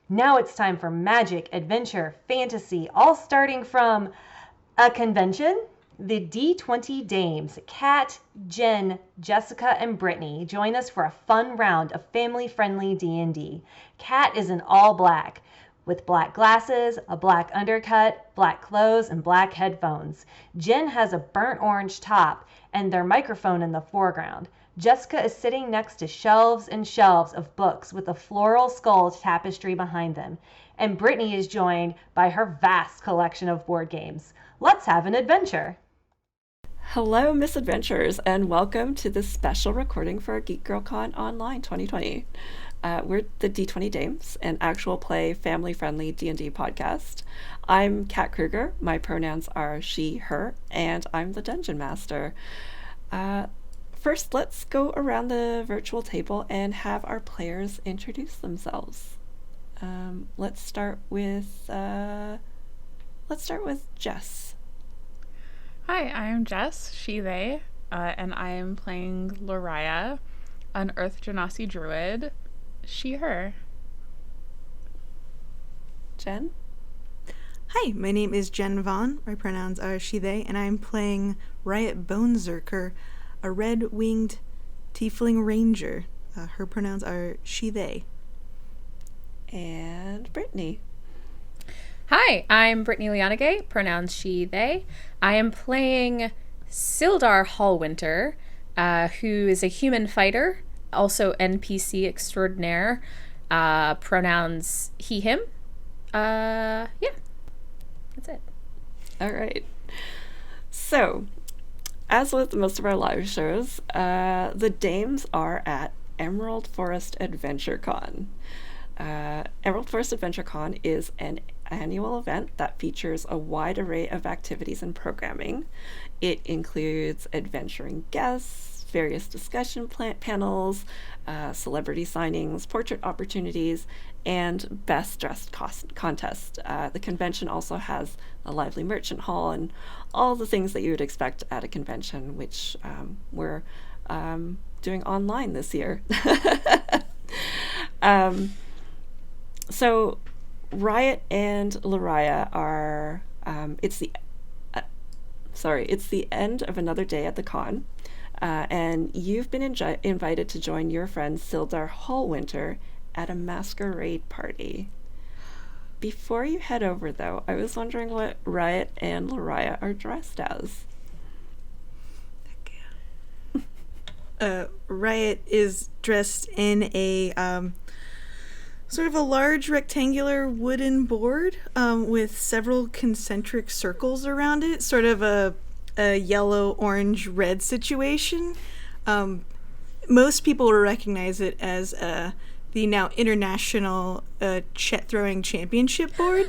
Now it's time for magic, adventure, fantasy, all starting from a convention. The D20 Dames, Kat, Jen, Jessica, and Brittni join us for a fun round of family-friendly D&D. Kat is in all black, with black glasses, a black undercut, black clothes, and black headphones. Jen has a burnt orange top and their microphone in the foreground. Jessica is sitting next to shelves and shelves of books with a floral skull tapestry behind them. And Brittni is joined by her vast collection of board games. Let's have an adventure. Hello, Misadventures, and welcome to this special recording for GeekGirlCon Online 2020. We're the D20 Dames, an actual play, family-friendly D&D podcast. I'm Kat Kruger. My pronouns are she, her, and I'm the Dungeon Master. First, let's go around the virtual table and have our players introduce themselves. Let's start with Jess. Hi, I am Jess, she, they, and I am playing Loraya, an Earth Genasi druid, she, her. Jen? Hi, my name is Jen Vaughn. My pronouns are she, they, and I'm playing Riot Bonezerker, a red-winged tiefling ranger. Her pronouns are she, they. And Brittni. Hi, I'm Brittni Liyanage, pronouns she, they. I am playing Sildar Hallwinter, who is a human fighter, also NPC extraordinaire, pronouns he, him. Yeah, that's it. All right. So, as with most of our live shows, the Dames are at Emerald Forest Adventure Con. Emerald Forest Adventure Con is an annual event that features a wide array of activities and programming. It includes adventuring guests, various discussion panels, celebrity signings, portrait opportunities, and best dressed contest. The convention also has a lively merchant hall and all the things that you would expect at a convention, which we're doing online this year. So Riot and Loraya are, it's the end of another day at the con, and you've been invited to join your friend Sildar Hallwinter at a masquerade party. Before you head over, though, I was wondering what Riot and Loraya are dressed as. Riot is dressed in a sort of a large rectangular wooden board with several concentric circles around it, sort of a yellow, orange, red situation. Most people will recognize it as the now international Chet throwing championship board,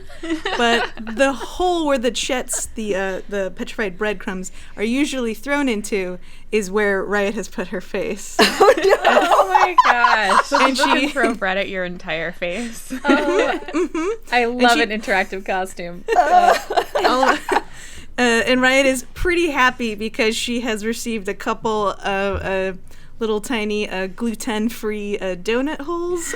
but the hole where the Chets, the petrified breadcrumbs, are usually thrown into is where Riot has put her face. Oh no! Oh my gosh. So And people she- can throw bread at your entire face. I love an interactive costume. And Riot is pretty happy because she has received a couple of little tiny gluten-free donut holes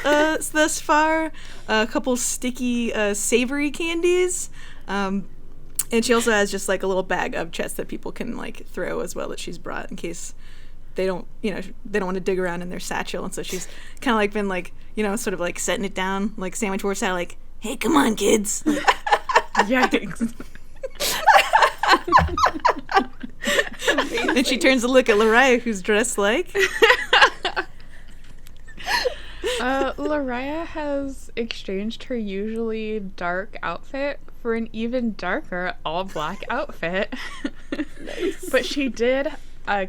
thus far, a couple sticky savory candies, and she also has just like a little bag of Chets that people can like throw as well that she's brought in case they don't want to dig around in their satchel. And so she's kind of like been like, sort of like setting it down like sandwich board style, like, hey, come on, kids. Like, Yikes. and she turns to look at Loraya, who's dressed like... Loraya has exchanged her usually dark outfit for an even darker all-black outfit. Nice. But she did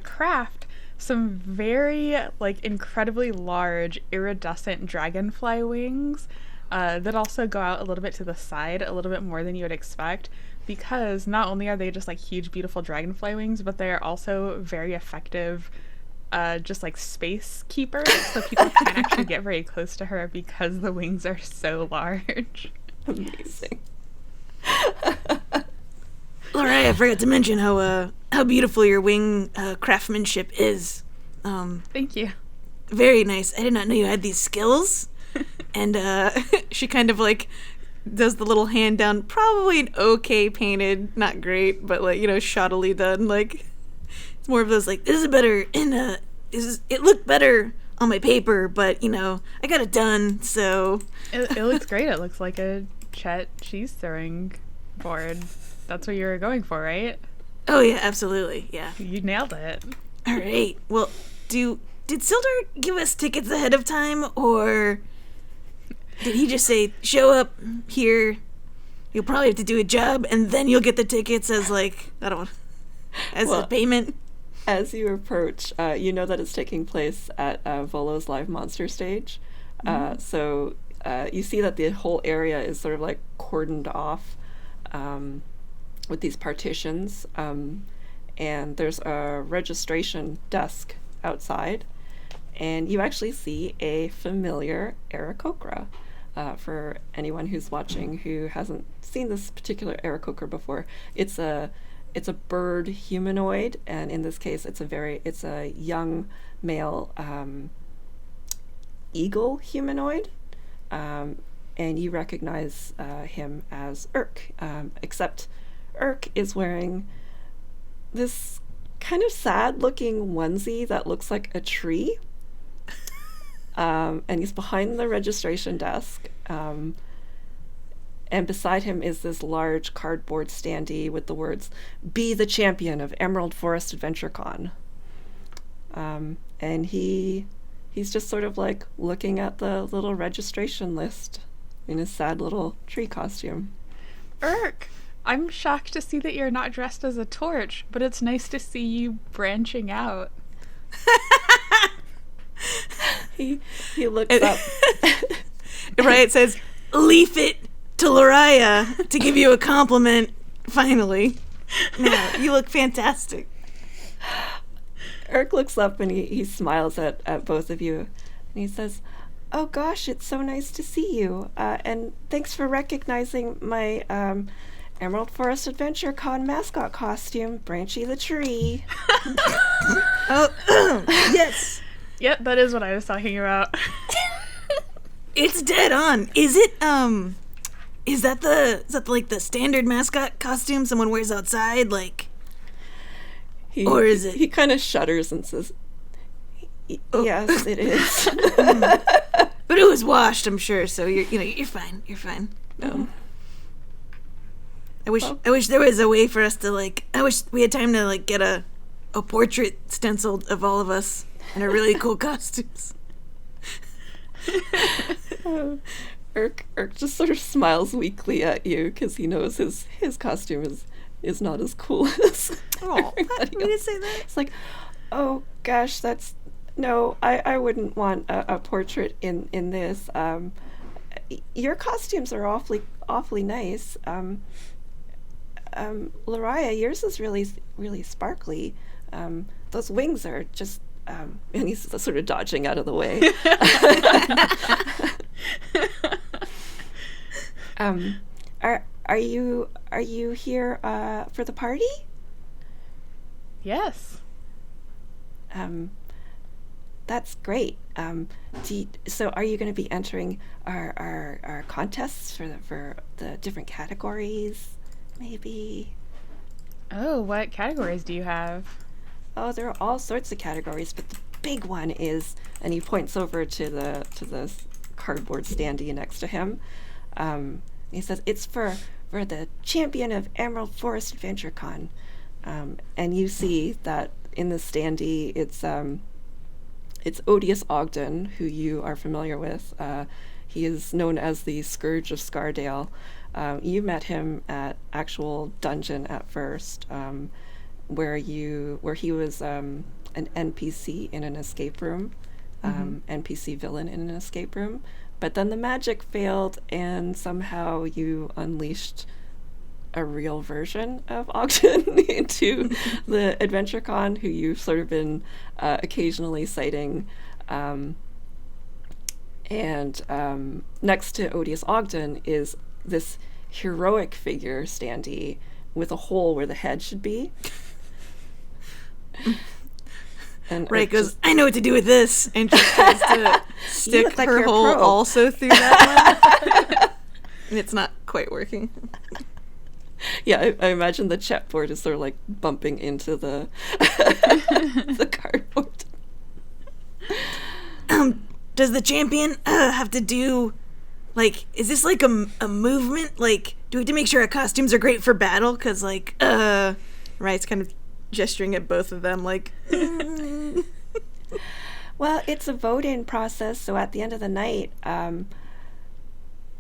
craft some very, incredibly large iridescent dragonfly wings that also go out a little bit to the side, a little bit more than you would expect, because not only are they just, huge, beautiful dragonfly wings, but they are also very effective just space keepers, so people can't actually get very close to her because the wings are so large. Amazing. Loraya, I forgot to mention how beautiful your wing craftsmanship is. Thank you. Very nice. I did not know you had these skills. And she kind of like does the little hand down, probably an okay painted, not great, but like, shoddily done. Like, it's more of those like, this is better it looked better on my paper, but I got it done, so It looks great. It looks like a Chet cheese throwing board. That's what you were going for, right? Oh yeah, absolutely, yeah. You nailed it. All right. Well, did Sildar give us tickets ahead of time, or did he just say, show up here, you'll probably have to do a job, and then you'll get the tickets as like, I don't know, as a payment? As you approach, you know that it's taking place at Volo's Live Monster stage. So you see that the whole area is sort of like cordoned off with these partitions. And there's a registration desk outside. And you actually see a familiar Aarakocra. For anyone who's watching who hasn't seen this particular Aarakocra before, it's a bird humanoid, and in this case, it's a young male eagle humanoid, and you recognize him as Urk, except Urk is wearing this kind of sad-looking onesie that looks like a tree, and he's behind the registration desk. And beside him is this large cardboard standee with the words, "Be the champion of Emerald Forest Adventure Con." And he's just sort of like looking at the little registration list in his sad little tree costume. Urk, I'm shocked to see that you're not dressed as a torch, but it's nice to see you branching out. He looks up. Right, it says, "Leaf it to Lariah to give you a compliment, finally. Now, you look fantastic." Urk looks up and he smiles at both of you. And he says, "Oh gosh, it's so nice to see you. And thanks for recognizing my Emerald Forest Adventure Con mascot costume, Branchy the Tree." Oh, yes. Yep, that is what I was talking about. It's dead on. Is it, is that like the standard mascot costume someone wears outside, like? Or is it? He kind of shudders and says, "Yes, it is." But it was washed, I'm sure. So you're fine. You're fine. I wish there was a way for us to like. I wish we had time to like get a portrait stenciled of all of us in our really cool costumes. Urk just sort of smiles weakly at you because he knows his costume is not as cool as everybody We else. didn't say that. It's like, oh gosh, I wouldn't want a portrait in this. Your costumes are awfully nice. Lariah, yours is really sparkly. Those wings are just, and he's sort of dodging out of the way. Are you here for the party? Yes. That's great. So are you going to be entering our contests for the different categories? Maybe. Oh, what categories do you have? Oh, there are all sorts of categories, but the big one is, and he points over to the cardboard standee next to him. He says it's for the champion of Emerald Forest Adventure Con. And you see that in the standee, it's Odious Ogden, who you are familiar with. He is known as the Scourge of Scardale. You met him at actual dungeon at first, where he was an NPC in an escape room, NPC villain in an escape room. But then the magic failed, and somehow you unleashed a real version of Ogden into the Adventure Con, who you've sort of been occasionally citing. And next to Odious Ogden is this heroic figure standee with a hole where the head should be. And Ray goes, "I know what to do with this," and just tries to stick like her you're a hole pro. also through that one. And it's not quite working. Yeah, I imagine the chipboard is sort of like bumping into the the cardboard. Does the champion have to do, like, is this like a movement? Like, do we have to make sure our costumes are great for battle? Because, like, Riot's kind of gesturing at both of them, like, Well, it's a vote-in process, so at the end of the night,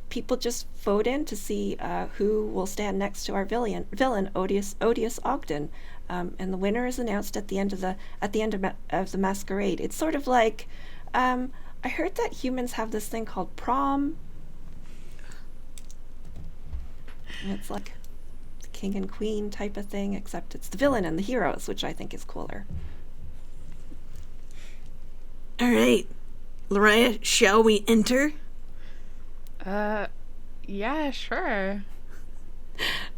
people just vote in to see who will stand next to our villain, Odious Ogden, and the winner is announced at the end of the masquerade. It's sort of like, I heard that humans have this thing called prom. And it's like the king and queen type of thing, except it's the villain and the heroes, which I think is cooler. all right, Lariah, shall we enter? Yeah, sure.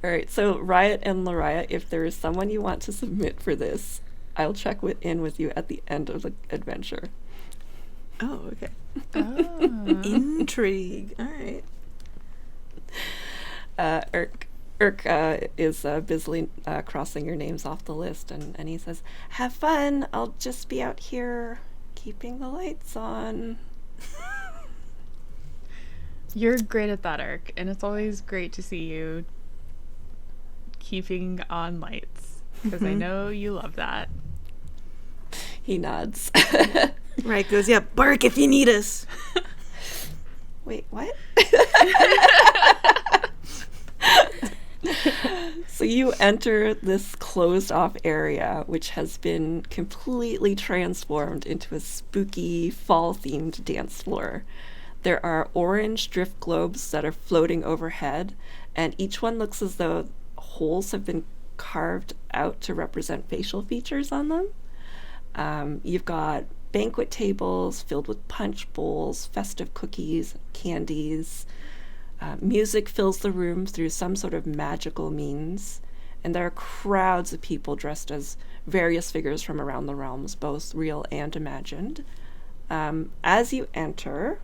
All right, so Riot and Lariah, if there is someone you want to submit for this, I'll check in with you at the end of the adventure. Oh, okay. Oh. Intrigue. All right. Irk is busily crossing your names off the list, and he says, "Have fun. I'll just be out here keeping the lights on." You're great at that, Irk, and it's always great to see you keeping on lights, because I know you love that. He nods. Right, goes, yeah, bark if you need us. Wait, what? So you enter this closed off area, which has been completely transformed into a spooky fall themed dance floor. There are orange drift globes that are floating overhead, and each one looks as though holes have been carved out to represent facial features on them. You've got banquet tables filled with punch bowls, festive cookies, candies. Music fills the room through some sort of magical means, and there are crowds of people dressed as various figures from around the realms, both real and imagined. As you enter,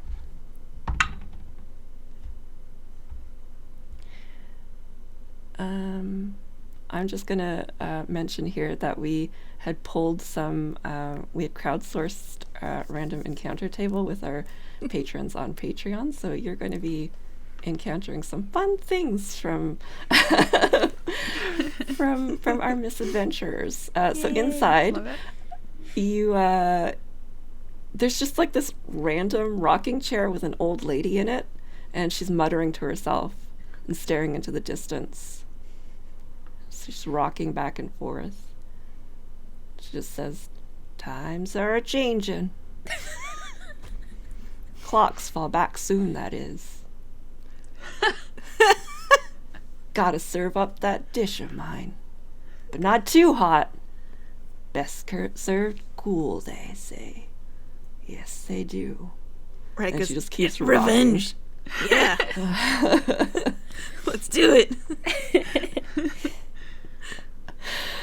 I'm just going to mention here that we had pulled we had crowdsourced random encounter table with our patrons on Patreon, so you're going to be encountering some fun things from from our misadventures. So inside, Love it. you there's just like this random rocking chair with an old lady in it, and she's muttering to herself and staring into the distance. She's rocking back and forth. She just says, "Times are a-changin'. Clocks fall back soon, that is. Gotta serve up that dish of mine. But not too hot. Best served cool, they say. Yes, they do." Right, And because she just keeps revenge. Yeah. Let's do it.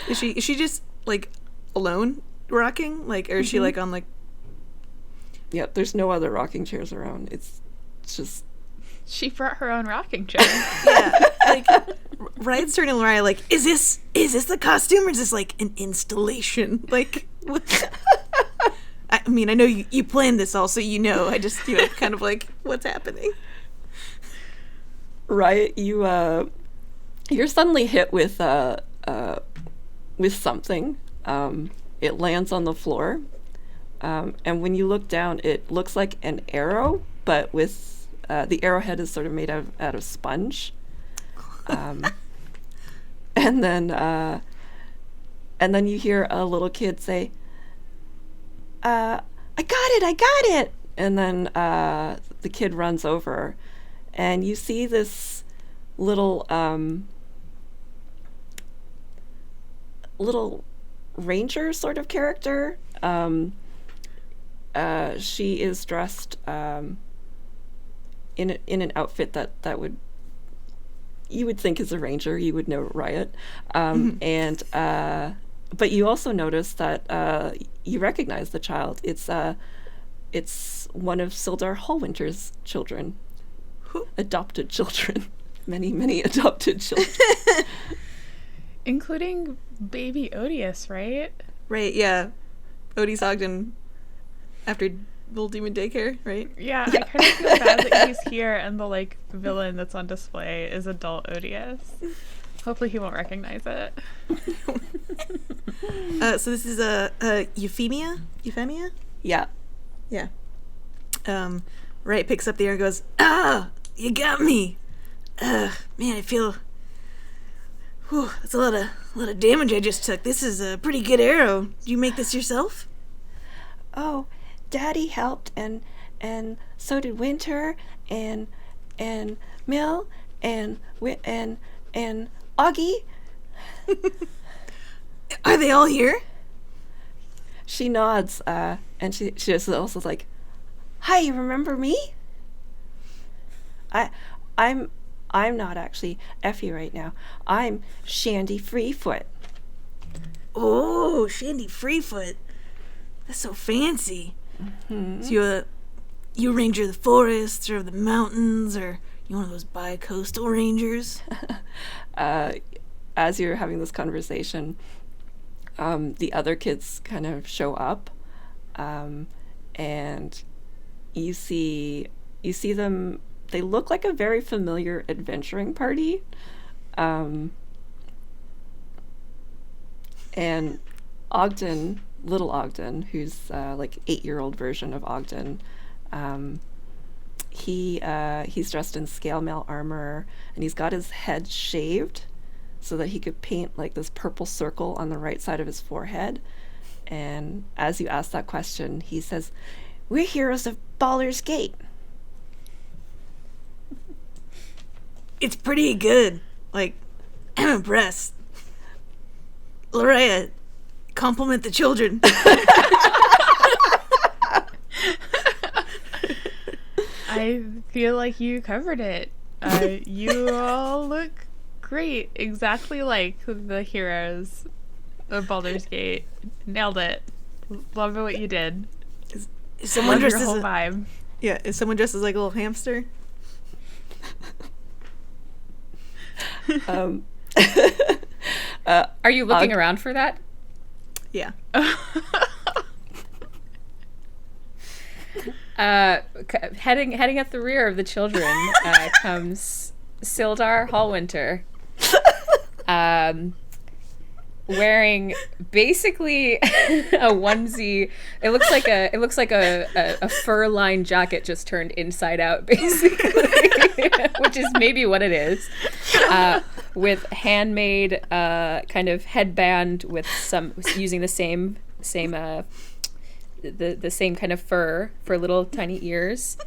Is she just like alone rocking? Like, or is she like on like? Yep, there's no other rocking chairs around. It's just She brought her own rocking chair. Yeah. Like, Riot's turning to Lariah like, is this the costume or is this like an installation? Like, what? I mean, I know you planned this all, so you know. I just kind of like, what's happening? Riot, you're suddenly hit with something. It lands on the floor, and when you look down, it looks like an arrow, but with the arrowhead is sort of made out of sponge. And then you hear a little kid say, "I got it!" And then the kid runs over, and you see this little ranger sort of character. She is dressed in an outfit that you would think is a ranger. You would know Riot. And but you also notice that you recognize the child. It's it's one of Sildar Hallwinter's children. Adopted children. Many adopted children. Including baby Odious, right? Right, yeah. Odie's Ogden after Little Demon Daycare, right? Yeah, I kind of feel bad that he's here and the, like, villain that's on display is adult Odious. Hopefully he won't recognize it. So this is Euphemia? Euphemia? Yeah. Yeah. Right picks up the air and goes, "Ah, you got me. Man, I feel. Whew, that's a lot of damage I just took. This is a pretty good arrow. Did you make this yourself?" Oh, Daddy helped, and so did Winter, and Mill, and Augie. Are they all here? She nods, and she just also like, "Hi, you remember me? I'm not actually Effie right now. I'm Shandy Freefoot." Oh, Shandy Freefoot. That's so fancy. Mm-hmm. So you a ranger of the forests or of the mountains, or you one of those bi-coastal rangers? As you're having this conversation, the other kids kind of show up, and you see them. They look like a very familiar adventuring party, and Ogden, little Ogden, who's like 8-year-old version of Ogden, he's dressed in scale mail armor, and he's got his head shaved so that he could paint like this purple circle on the right side of his forehead. And as you ask that question, he says, "We're heroes of Baldur's Gate." It's pretty good. Like, I'm impressed. Loraya, compliment the children. I feel like you covered it. You all look great. Exactly like the heroes of Baldur's Gate. Nailed it. Love what you did. Is someone Love dressed your as whole a, vibe. Yeah, is someone dressed as like a little hamster? Are you looking around for that? Yeah. Heading at the rear of the children comes Sildar Hallwinter, wearing basically a onesie. It looks like a fur-lined jacket just turned inside out, basically, which is maybe what it is. With handmade kind of headband with some using the same the same kind of fur for little tiny ears,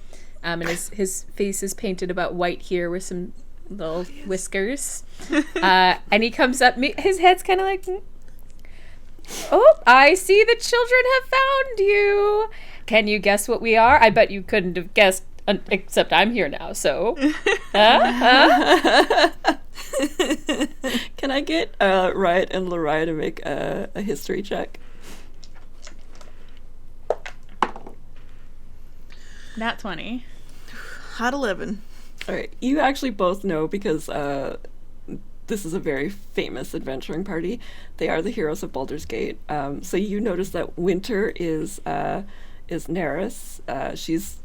and his face is painted about white here with some little whiskers, and he comes up. His head's kind of like, "Oh, I see the children have found you. Can you guess what we are? I bet you couldn't have guessed, except I'm here now. So, Can I get Riot and Loraya to make a history check? Nat 20. Hot 11. All right, you actually both know because this is a very famous adventuring party. They are the heroes of Baldur's Gate. So you notice that Winter is Neris. She's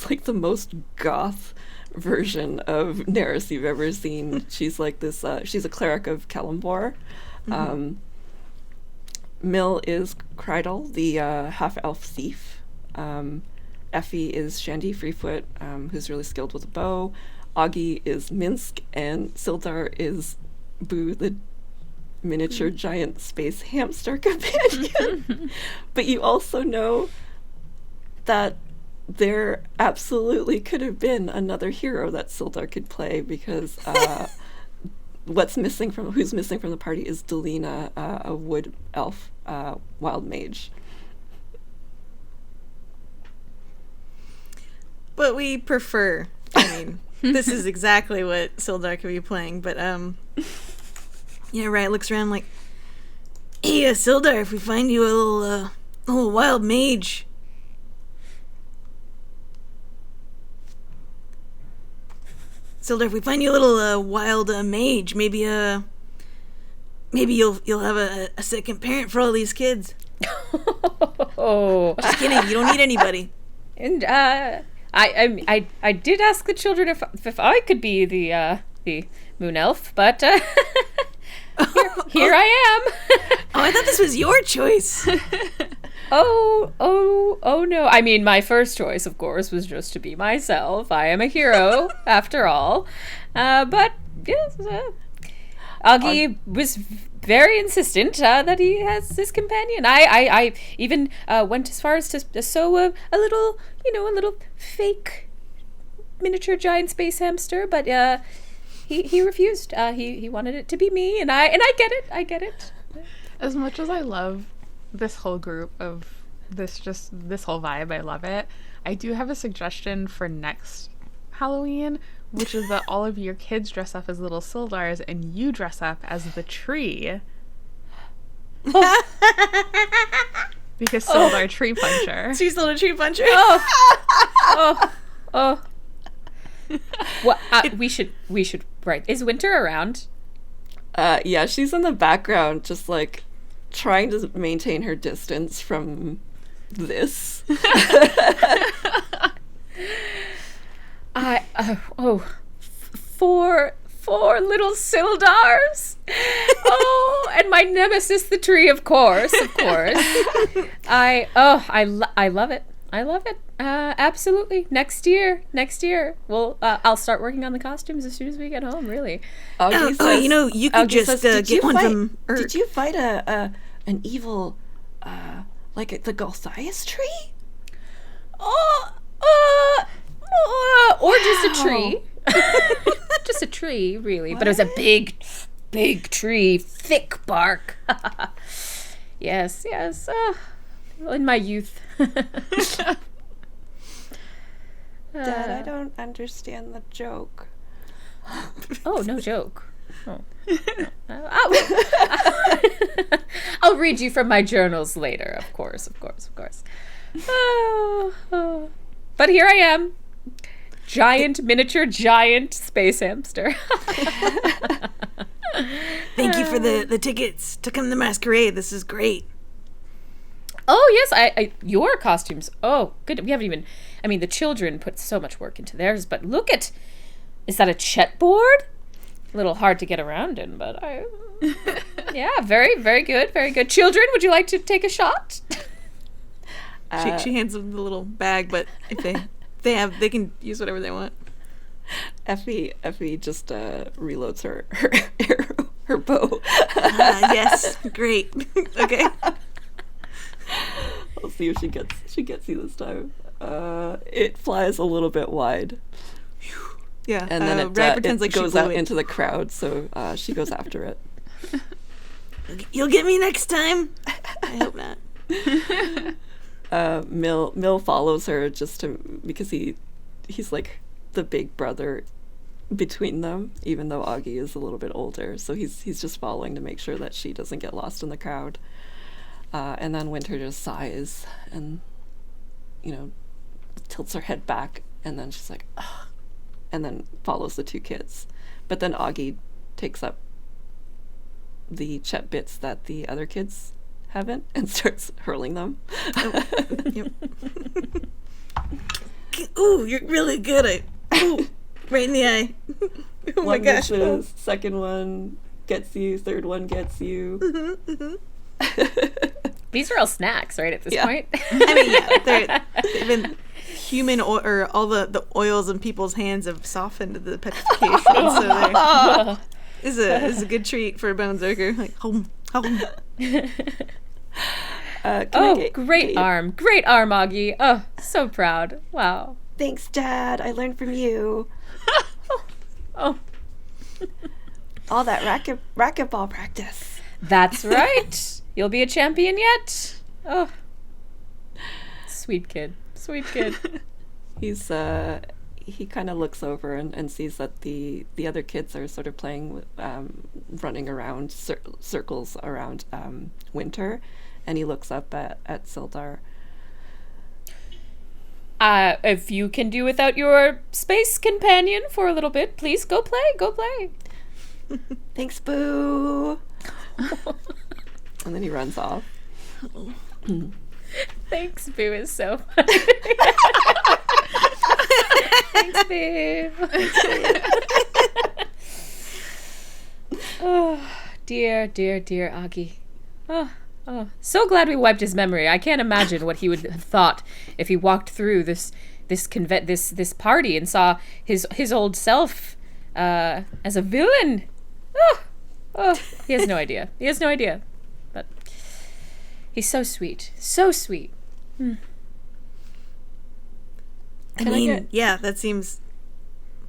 like the most goth version of Neris you've ever seen. She's like this. She's a cleric of Kellumbor. Mm-hmm. Mill is Krydal, the half-elf thief. Effie is Shandy Freefoot, who's really skilled with a bow. Augie is Minsk, and Sildar is Boo, the miniature giant space hamster companion. But you also know that there absolutely could have been another hero that Sildar could play, because who's missing from the party is Delina, a wood elf wild mage. But we prefer, I mean, this is exactly what Sildar could be playing, but, yeah, right, looks around like, "Hey, Sildar, if we find you a little wild mage, Sildar, if we find you a little wild mage, maybe you'll have a second parent for all these kids. Oh, Just kidding. You don't need anybody. and I did ask the children if I could be the moon elf, but here I am. Oh, I thought this was your choice. Oh no. I mean, my first choice, of course, was just to be myself. I am a hero, after all. But, yes, Augie was very insistent that he has his companion. I even went as far as to sew a little fake miniature giant space hamster, but he refused. He wanted it to be me, and I get it. As much as I love this whole group of this whole vibe, I love it. I do have a suggestion for next Halloween, which is that all of your kids dress up as little Sildars and you dress up as the tree. Because Sildar tree puncher. She's still a tree puncher. Oh. Well, we should right. Is Winter around? Yeah, she's in the background, just like trying to maintain her distance from this. Four little Sildars. Oh, and my nemesis, the tree, of course. I love it. Absolutely. Next year. Well, I'll start working on the costumes as soon as we get home. Really. You could just get one from Urk. Did you fight an evil, like the Gulthias tree? Or just a tree. Just a tree, really. What? But it was a big tree, thick bark. Yes. In my youth. Dad, I don't understand the joke. Oh, no joke. Oh. I'll read you from my journals later, of course. Oh. But here I am. Miniature giant space hamster. Thank you for the tickets to come to the masquerade. This is great. Oh, yes, I your costumes. Oh, good. We haven't even, the children put so much work into theirs, but is that a Chet board? A little hard to get around in, but yeah, very, very good, very good. Children, would you like to take a shot? She hands them the little bag, but if they can use whatever they want. Effie just reloads her bow. Yes, great. Okay. I'll see if she gets you this time. It flies a little bit wide. Yeah, and then it pretends like goes out into the crowd, so she goes after it. You'll get me next time. I hope not. Mill follows her because he's like the big brother between them, even though Augie is a little bit older. So he's just following to make sure that she doesn't get lost in the crowd. And then Winter just sighs and, tilts her head back, and then she's like, ugh, and then follows the two kids. But then Augie takes up the Chet bits that the other kids haven't and starts hurling them. Yep. Ooh, you're really good at right in the eye. Oh my gosh. Misses, second one gets you, third one gets you. These are all snacks, right, at this point? They've been human or all the oils in people's hands have softened the petrification, so it's a good treat for a bone zerker. Like home. Great arm, Augie. Oh, so proud. Wow. Thanks, Dad. I learned from you. Oh. All that racquetball practice. That's right. You'll be a champion yet. Oh. Sweet kid. He's he kind of looks over and sees that the other kids are sort of playing running around circles around Winter, and he looks up at Sildar. If you can do without your space companion for a little bit, please go play. Go play. Thanks, Boo. And then he runs off. Thanks, Boo is so funny. Thanks, Boo. Oh, dear Augie. Oh, so glad we wiped his memory. I can't imagine what he would have thought if he walked through this party and saw his old self as a villain. Oh, he has no idea. But he's so sweet. So sweet. Yeah, that seems...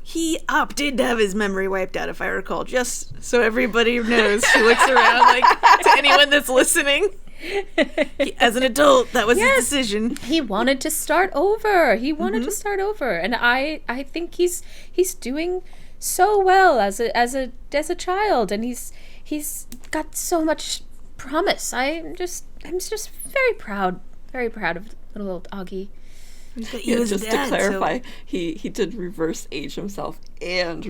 He opted to have his memory wiped out, if I recall, just so everybody knows. She looks around, like, to anyone that's listening. As an adult, that was his decision. He wanted to start over. And I think he's doing so well as a child, and he's got so much promise. I'm just very proud of little old Augie. Just to clarify, he did reverse age himself and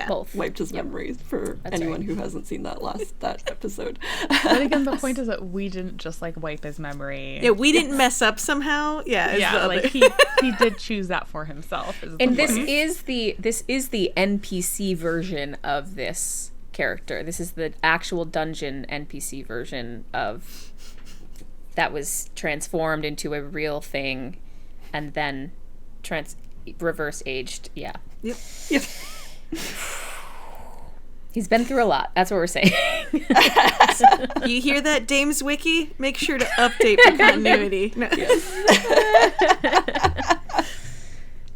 both. Wiped his memories for anyone who hasn't seen that episode. But again, the point is that we didn't just wipe his memory. Yeah, we didn't mess up somehow. He did choose that for himself. And this is the NPC version of this character. This is the actual dungeon NPC version of that was transformed into a real thing and then reverse aged. Yeah. Yep. He's been through a lot. That's what we're saying. You hear that, Dames Wiki? Make sure to update for continuity.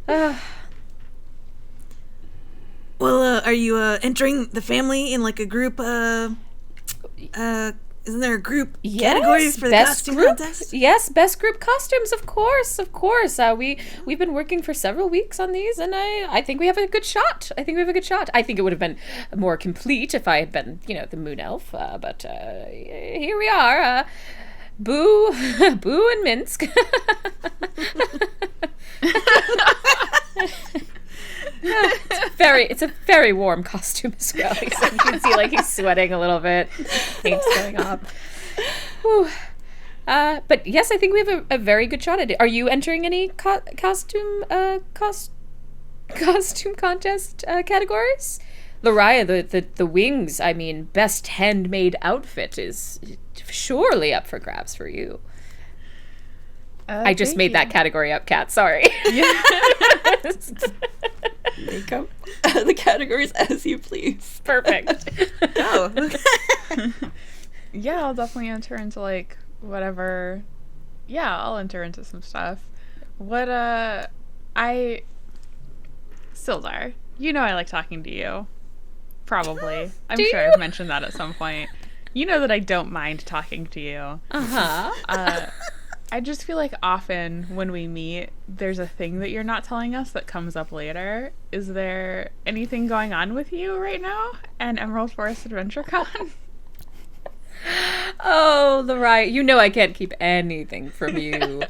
No. Well, are you entering the family in a group? Isn't there a group categories for the costume contest? Yes, best group costumes, of course. We've been working for several weeks on these, and I think we have a good shot. I think it would have been more complete if I had been, the moon elf. But here we are. Boo and Minsk. It's a very warm costume as well. You can see he's sweating a little bit. Paint's going off. But yes, I think we have a very good shot at it. Are you entering any costume contest categories? Lariah, the wings, best handmade outfit is surely up for grabs for you. I just made that category up, Kat. Sorry. Yeah. Make up the categories as you please. Perfect. Oh. Yeah, I'll definitely enter into whatever. Yeah, I'll enter into some stuff. Sildar, I like talking to you. Probably. I'm sure I've mentioned that at some point. You know that I don't mind talking to you. Uh-huh. I just feel like often when we meet, there's a thing that you're not telling us that comes up later. Is there anything going on with you right now and Emerald Forest Adventure Con? Oh, Lariah, I can't keep anything from you.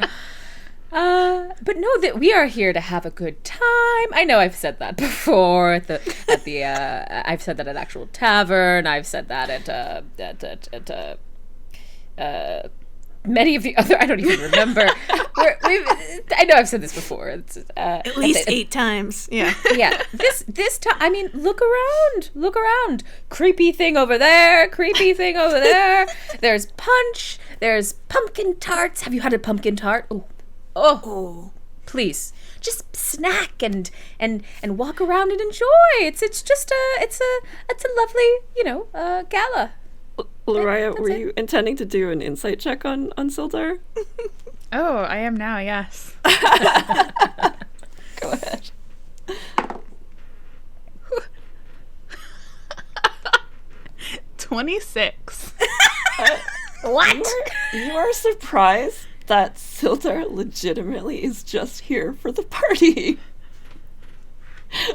But no, that we are here to have a good time. I know I've said that before I've said that at actual tavern. I've said that at many of the other, I don't even remember. I know I've said this before. It's, at least 8 times. Yeah. Yeah. This time, look around. Creepy thing over there. There's punch. There's pumpkin tarts. Have you had a pumpkin tart? Oh. Please, just snack and walk around and enjoy. It's just a lovely, gala. Lariah, were you intending to do an insight check on Sildar? Oh, I am now, yes. Go ahead. 26. What? You are surprised that Sildar legitimately is just here for the party.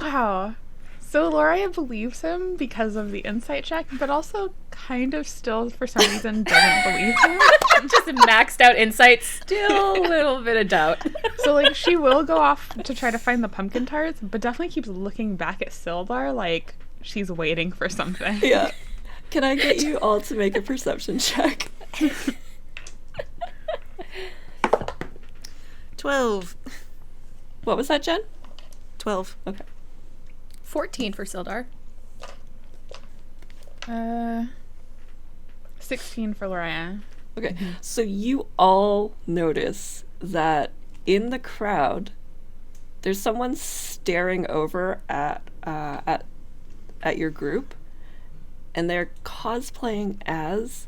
Wow. So Lariah believes him because of the insight check, but also kind of still, for some reason, doesn't believe him. Just maxed out insight, still a little bit of doubt. So, like, she will go off to try to find the pumpkin tarts, but definitely keeps looking back at Sildar like she's waiting for something. Yeah. Can I get you all to make a perception check? 12. What was that, Jen? 12. Okay. 14 for Sildar. 16 for Loraya. Okay. So you all notice that in the crowd, there's someone staring over at your group, and they're cosplaying as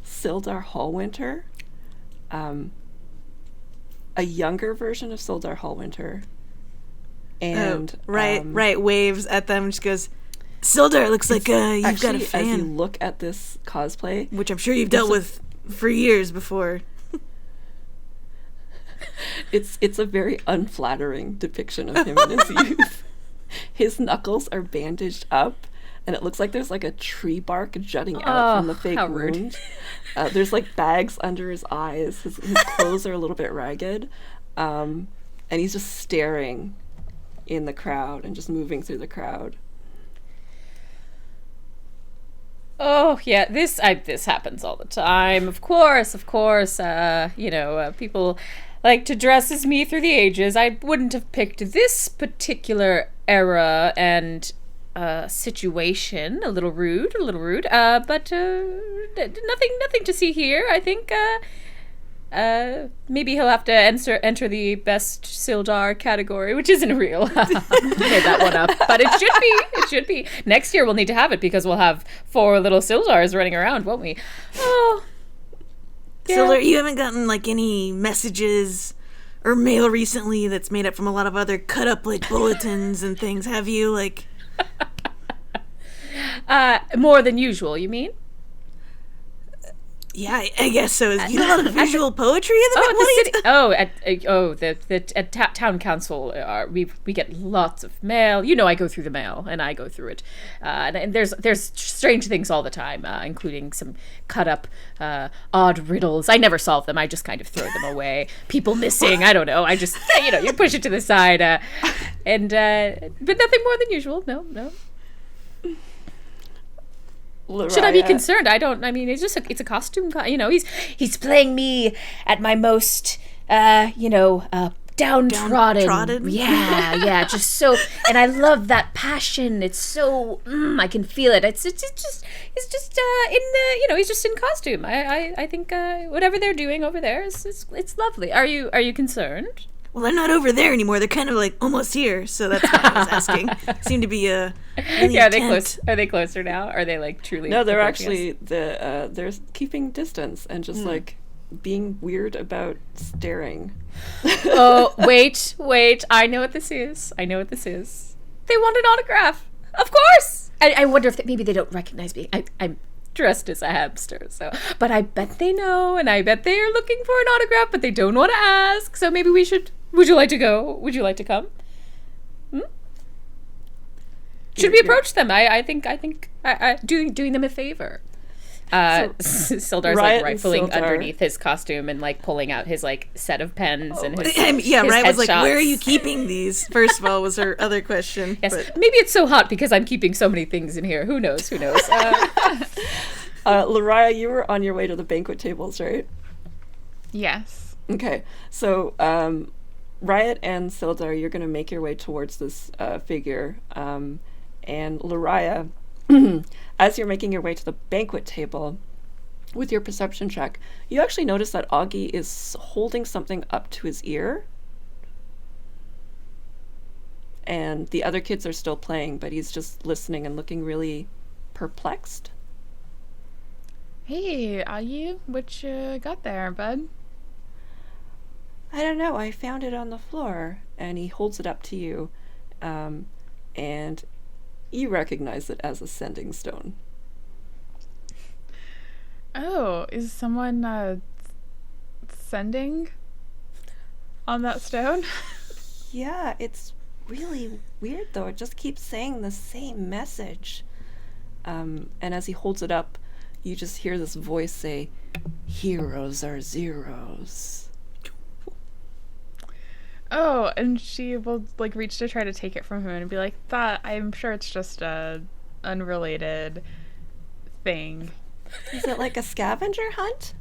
Sildar Hallwinter, a younger version of Sildar Hallwinter. And right, waves at them and just goes, Sildar, looks like you've got a actually, fan. as you look at this cosplay, Which I'm sure you've dealt with for years before. it's a very unflattering depiction of him in his youth. His knuckles are bandaged up, and it looks like there's like a tree bark jutting out from the fake how rude. wound. There's like bags under his eyes. His clothes are a little bit ragged, and he's just staring in the crowd and just moving through the crowd. Oh yeah, this happens all the time. Of course. People like to dress as me through the ages. I wouldn't have picked this particular era and situation. A little rude. But nothing to see here. I think maybe he'll have to enter the best Sildar category, which isn't real. Made that one up, but it should be. Next year we'll need to have it because we'll have 4 little Sildars running around, won't we? Oh, yeah. Sildar, you haven't gotten like any messages or mail recently that's made up from a lot of other cut up like bulletins and things, have you? Like, more than usual, you mean? yeah, I guess so. You do a lot of visual poetry in the At town council, we get lots of mail. You know, I go through the mail and I go through it, and there's strange things all the time, including some cut up odd riddles. I never solve them. I just kind of throw them away. People missing. I don't know. I just you push it to the side, but nothing more than usual. No. Should I be concerned? It's a costume. He's playing me at my most, downtrodden. Yeah, just so. And I love that passion. It's so. I can feel it. He's just in costume. I think whatever they're doing over there is lovely. Are you concerned? Well, they're not over there anymore. They're kind of like almost here, so that's why I was asking. Seem to be really yeah, are they intent. close? Are they closer now? Are they like truly? No, they're approaching us? actually they're keeping distance and just like being weird about staring. Oh, wait. I know what this is. They want an autograph. Of course. I wonder if maybe they don't recognize me. I'm dressed as a hamster, but I bet they know, and I bet they are looking for an autograph, but they don't want to ask. So maybe we should. Would you like to go? Would you like to come? Should we approach them? I think doing them a favor. Sildar's like rifling underneath his costume and like pulling out his like set of pens and his Riot was like, headshots. where are you keeping these? First of all, was her other question. Yes, but- maybe it's so hot because I'm keeping so many things in here. Who knows? Loraya, you were on your way to the banquet tables, right? Yes. Okay, so Riot and Sildar, you're going to make your way towards this figure, and Loraya, as you're making your way to the banquet table, with your perception check, you actually notice that Augie is holding something up to his ear, and the other kids are still playing, but he's just listening and looking really perplexed. Hey, Ayu, what you got there, bud? I don't know, I found it on the floor. And he holds it up to you, and you recognize it as a sending stone. Oh, is someone sending on that stone? Yeah, it's really weird though. It just keeps saying the same message. And as he holds it up, you just hear this voice say, "Heroes are zeros." Oh, and she will like reach to try to take it from him and be like, "That I'm sure it's just a unrelated thing." Is it like a scavenger hunt?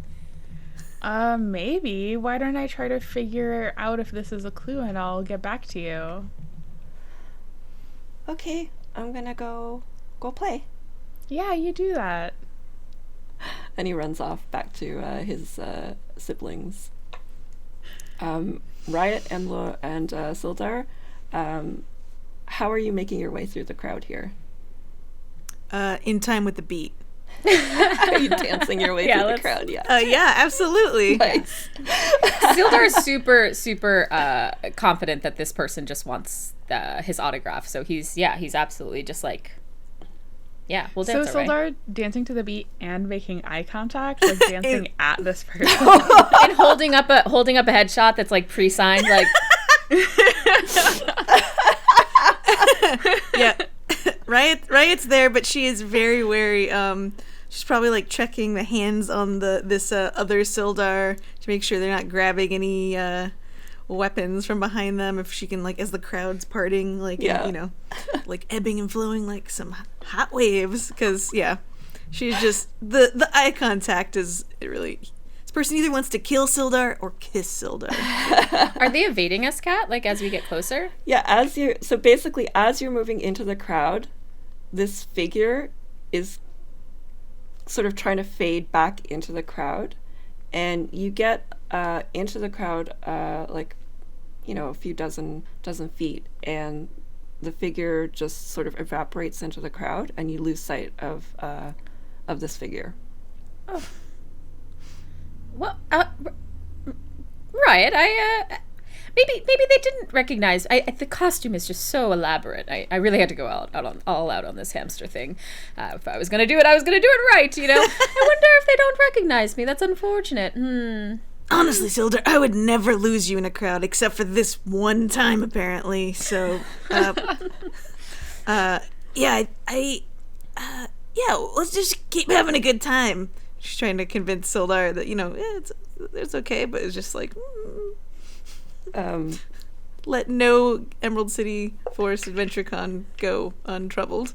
Maybe. Why don't I try to figure out if this is a clue and I'll get back to you. Okay, I'm gonna go play. Yeah, you do that. And he runs off back to his siblings. Riot and Sildar, how are you making your way through the crowd here? In time with the beat. Are you dancing your way through the crowd? Yeah. Yeah, absolutely. Nice. Sildar is super confident that this person just wants his autograph. So he's absolutely just like, yeah, we'll dance. So Sildar dancing to the beat and making eye contact, like dancing at this person, and holding up a headshot that's like pre-signed, like. Yeah. Riot's there, but she is very wary. She's probably like checking the hands on this other Sildar to make sure they're not grabbing any weapons from behind them. If she can, like, as the crowd's parting, like, and, like ebbing and flowing like some hot waves. Because she's just the eye contact is really. This person either wants to kill Sildar or kiss Sildar. Are they evading us, Kat? Like as we get closer? Yeah, as you're moving into the crowd, this figure is sort of trying to fade back into the crowd, and you get into the crowd a few dozen feet, and the figure just sort of evaporates into the crowd, and you lose sight of this figure. Oh. Well, Riot, maybe they didn't recognize. The costume is just so elaborate. I really had to go all out on this hamster thing. If I was gonna do it, I was gonna do it right. I wonder if they don't recognize me. That's unfortunate. Honestly, Sildar, I would never lose you in a crowd except for this one time, apparently. So, let's just keep having a good time. She's trying to convince Sildar that, it's okay, but it's just like, let no Emerald City Forest Adventure Con go untroubled.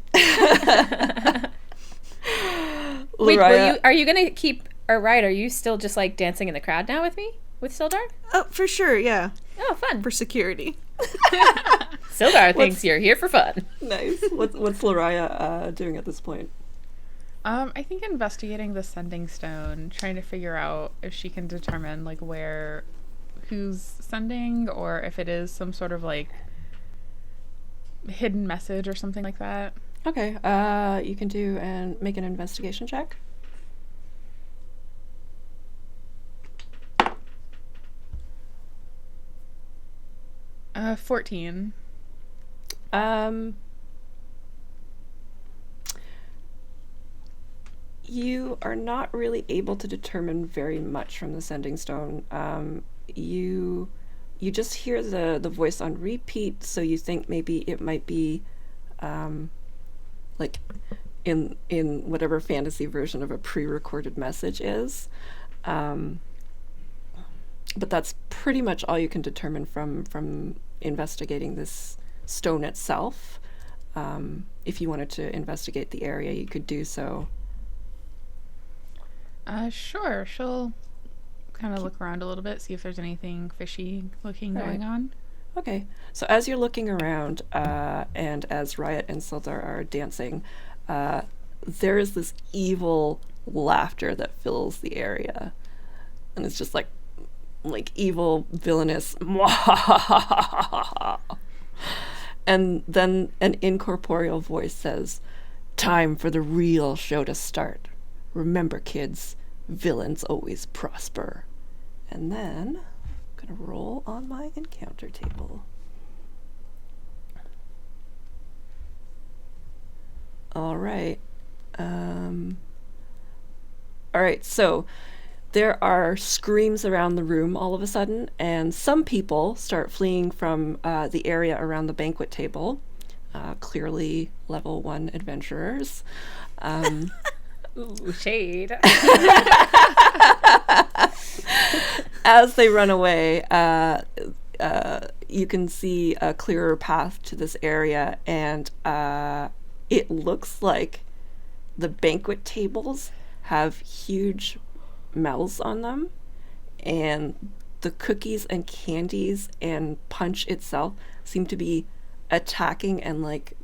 Wait, are you going to keep, or right, are you still just like dancing in the crowd now with me? With Sildar? Oh, for sure, yeah. Oh, fun. For security. Sildar thinks you're here for fun. Nice. What's Loraya doing at this point? I think investigating the sending stone, trying to figure out if she can determine like who's sending, or if it is some sort of like hidden message or something like that. Okay, you can do and make an investigation check. Uh, 14. You are not really able to determine very much from the sending stone. You just hear the voice on repeat, so you think maybe it might be like in whatever fantasy version of a pre-recorded message is. But that's pretty much all you can determine from investigating this stone itself. If you wanted to investigate the area, you could do so. Sure. She'll kind of look around a little bit, see if there's anything fishy looking going on. Okay. So as you're looking around, and as Riot and Sildar are dancing, there is this evil laughter that fills the area. And it's just like evil, villainous. And then an incorporeal voice says, "Time for the real show to start. Remember, kids, villains always prosper." And then I'm going to roll on my encounter table. All right. All right, so there are screams around the room all of a sudden, and some people start fleeing from the area around the banquet table. Clearly level 1 adventurers. Ooh, shade. As they run away, you can see a clearer path to this area, and it looks like the banquet tables have huge mouths on them, and the cookies and candies and punch itself seem to be attacking and like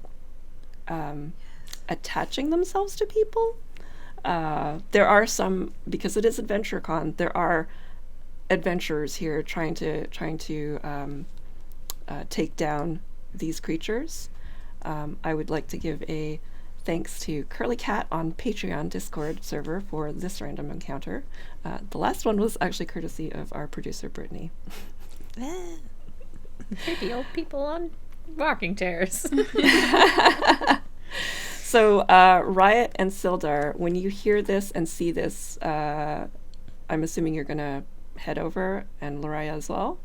attaching themselves to people. There are some, because it is AdventureCon, there are adventurers here trying to take down these creatures. I would like to give a thanks to Curly Cat on Patreon Discord server for this random encounter. The last one was actually courtesy of our producer Brittni. Creepy old people on rocking chairs. So Riot and Sildar, when you hear this and see this, I'm assuming you're gonna head over, and Loraya as well.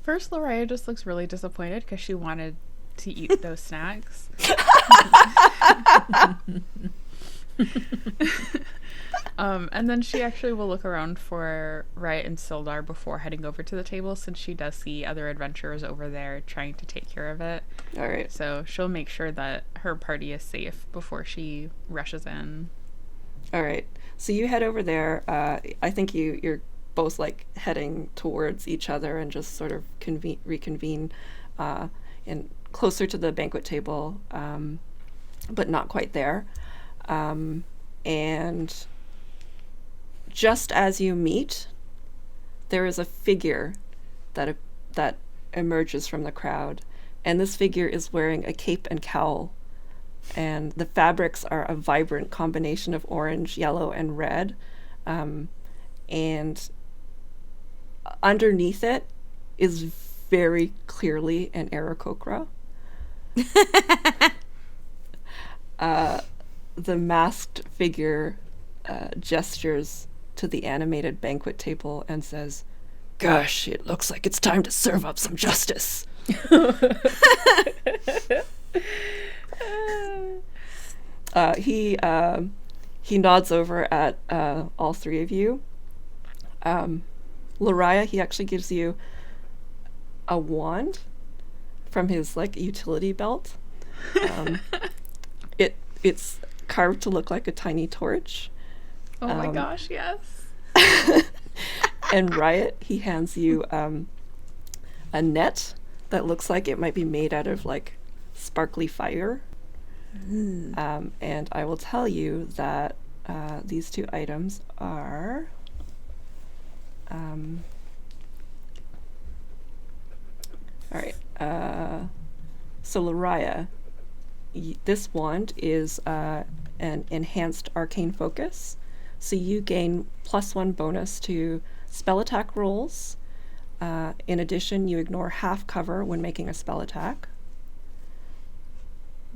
First, Loraya just looks really disappointed because she wanted to eat those snacks. And then she actually will look around for Riot and Sildar before heading over to the table, since she does see other adventurers over there trying to take care of it. All right. So she'll make sure that her party is safe before she rushes in. All right. So you head over there. I think you're both like heading towards each other and just sort of reconvene in closer to the banquet table, but not quite there. And just as you meet, there is a figure that emerges from the crowd, and this figure is wearing a cape and cowl, and the fabrics are a vibrant combination of orange, yellow, and red, and underneath it is very clearly an Aarakocra. The masked figure gestures to the animated banquet table and says, "Gosh, it looks like it's time to serve up some justice." He nods over at all three of you. Loraya, he actually gives you a wand from his like utility belt. It's carved to look like a tiny torch. Oh my gosh, yes. And Riot, he hands you a net that looks like it might be made out of like sparkly fire. And I will tell you that these two items are all right. So Loraya, this wand is an enhanced arcane focus. So you gain +1 bonus to spell attack rolls. In addition, you ignore half cover when making a spell attack.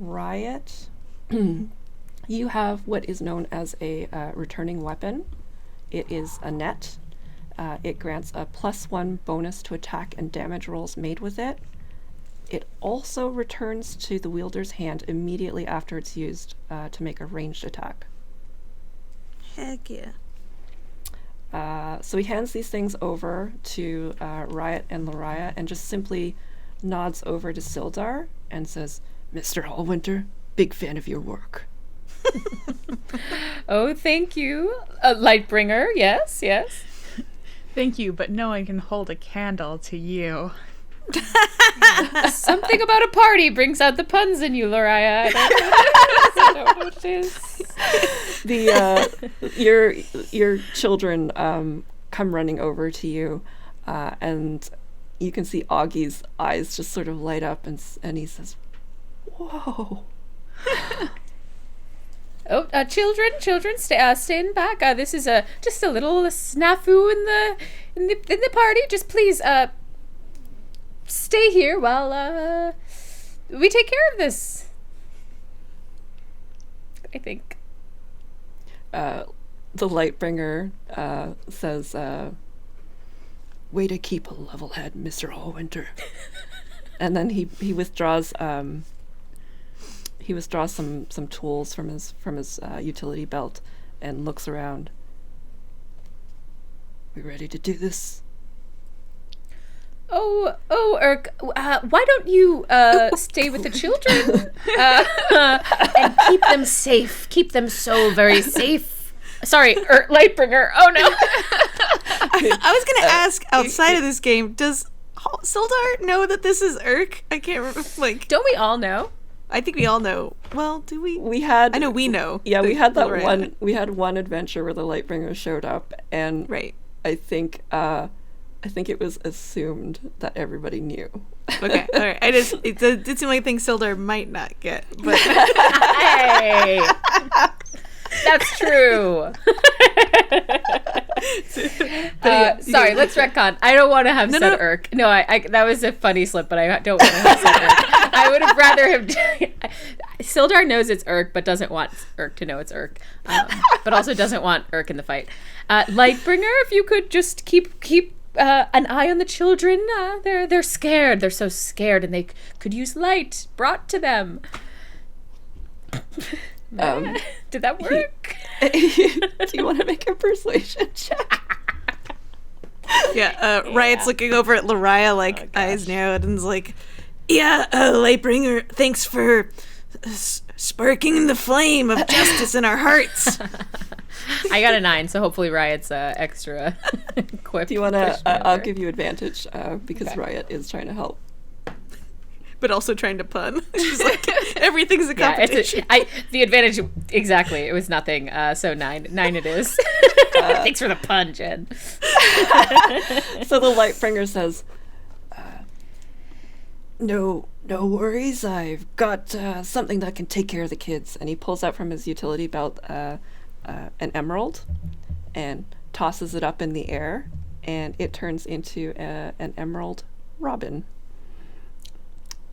Riot, you have what is known as a returning weapon. It is a net. It grants a +1 bonus to attack and damage rolls made with it. It also returns to the wielder's hand immediately after it's used to make a ranged attack. Heck yeah. So he hands these things over to Riot and Loraya and just simply nods over to Sildar and says, "Mr. Hallwinter, big fan of your work." Oh, thank you. Lightbringer, yes, yes. Thank you, but no one can hold a candle to you. Something about a party brings out the puns in you, Loraya. I don't know what it is. Your children come running over to you, and you can see Augie's eyes just sort of light up, and he says, "Whoa." Oh, children, stand back. This is just a little snafu in the party. Just please, stay here while we take care of this. I think. The Lightbringer says, "Way to keep a level head, Mr. Hallwinter." And then he withdraws he withdraws some tools from his utility belt and looks around. We ready to do this? Oh, Urk, why don't you stay with the children and keep them safe? Keep them so very safe. Sorry, Lightbringer. Oh no. I was gonna ask, outside of this game, does Sildar know that this is Urk? I can't remember. Like, Don't we all know? I think we all know. Well, do we? We had. I know we know. Yeah, we had that Lorraine. one. We had one adventure where the Lightbringer showed up, and Right. I think it was assumed that everybody knew. Okay. All right. It did seem like things Sildar might not get, but Hey, that's true. Sorry, let's retcon. I don't want to have said no. Urk. No, I that was a funny slip, but I don't want to have said Urk. I would have rather have. Sildar knows it's Urk, but doesn't want Urk to know it's Urk. But also doesn't want Urk in the fight. Lightbringer, if you could just keep an eye on the children. They're scared. They're so scared, and they could use light brought to them. Did that work? Do you want to make a persuasion check? yeah. Riot's looking over at Lariah, like eyes narrowed, and is like, "Yeah, Lightbringer, thanks for sparking the flame of justice in our hearts." I got a 9, so hopefully Riot's extra equipped. Do you want to? I'll give you advantage because Riot is trying to help. But also trying to pun. She's like, everything's a competition. The advantage, exactly. It was nothing. So 9 it is. Thanks for the pun, Jen. So the Lightbringer says, No worries. I've got something that can take care of the kids. And he pulls out from his utility belt an emerald and tosses it up in the air, and it turns into an emerald robin.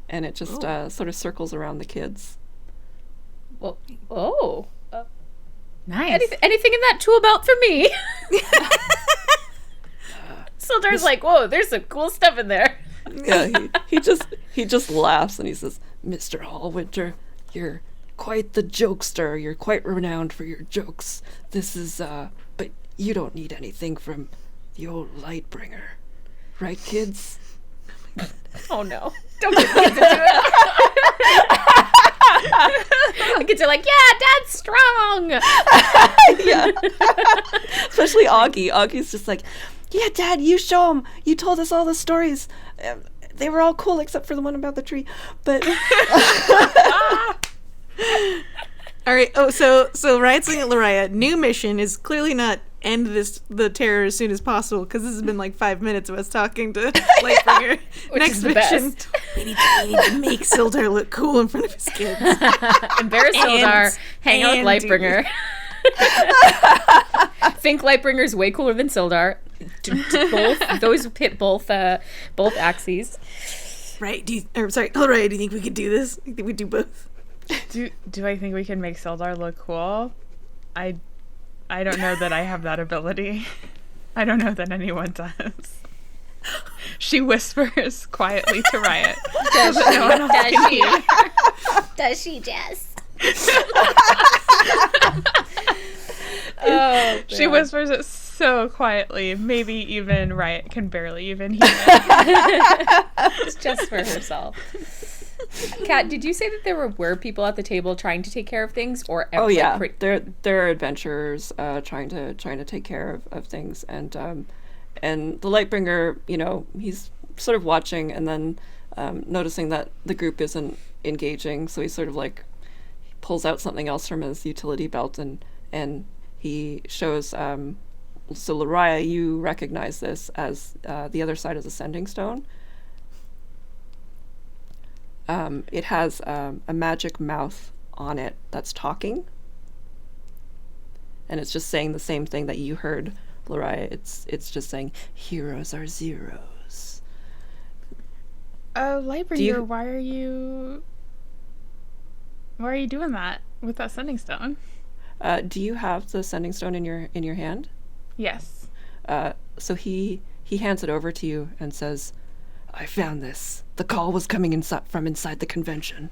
And it just sort of circles around the kids. Well, Nice. anything in that tool belt for me? Sildar's like, whoa, there's some cool stuff in there. Yeah, he just laughs and he says, "Mr. Hallwinter, you're quite the jokester. You're quite renowned for your jokes. This is but you don't need anything from the old Lightbringer, right, kids?" Oh no. Don't get kids into it. The kids are like, yeah, Dad's strong. Yeah. Especially Augie. Augie's just like, "Yeah, Dad, you show them. You told us all the stories. They were all cool except for the one about the tree." But All right. Oh, so Riot's looking at Lariah. New mission is clearly not end the terror as soon as possible, because this has been like 5 minutes of us talking to Lightbringer. Which Next is the mission, best. we need to make Sildar look cool in front of his kids. Embarrass Sildar, hang out with and Lightbringer. Think Lightbringer's way cooler than Sildar. Those hit both axes. Right? Lariah, do you think we could do this? I think we do both. Do I think we can make Sildar look cool? I don't know that I have that ability. I don't know that anyone does. She whispers quietly to Riot. Does she, Jess? She whispers it so quietly, maybe even Riot can barely even hear it. It's just for herself. Kat, did you say that there were people at the table trying to take care of things, or oh yeah, there are adventurers trying to take care of things, and the Lightbringer, he's sort of watching, and then noticing that the group isn't engaging, so he sort of like pulls out something else from his utility belt, and he shows. So Lariah, you recognize this as the other side of the sending stone. It has a magic mouth on it that's talking, and it's just saying the same thing that you heard, Lariah. It's just saying, "Heroes are zeros." Lightbringer, why are you doing that with that sending stone? Do you have the sending stone in your hand? Yes. So he hands it over to you and says, "I found this. The call was coming from inside the convention."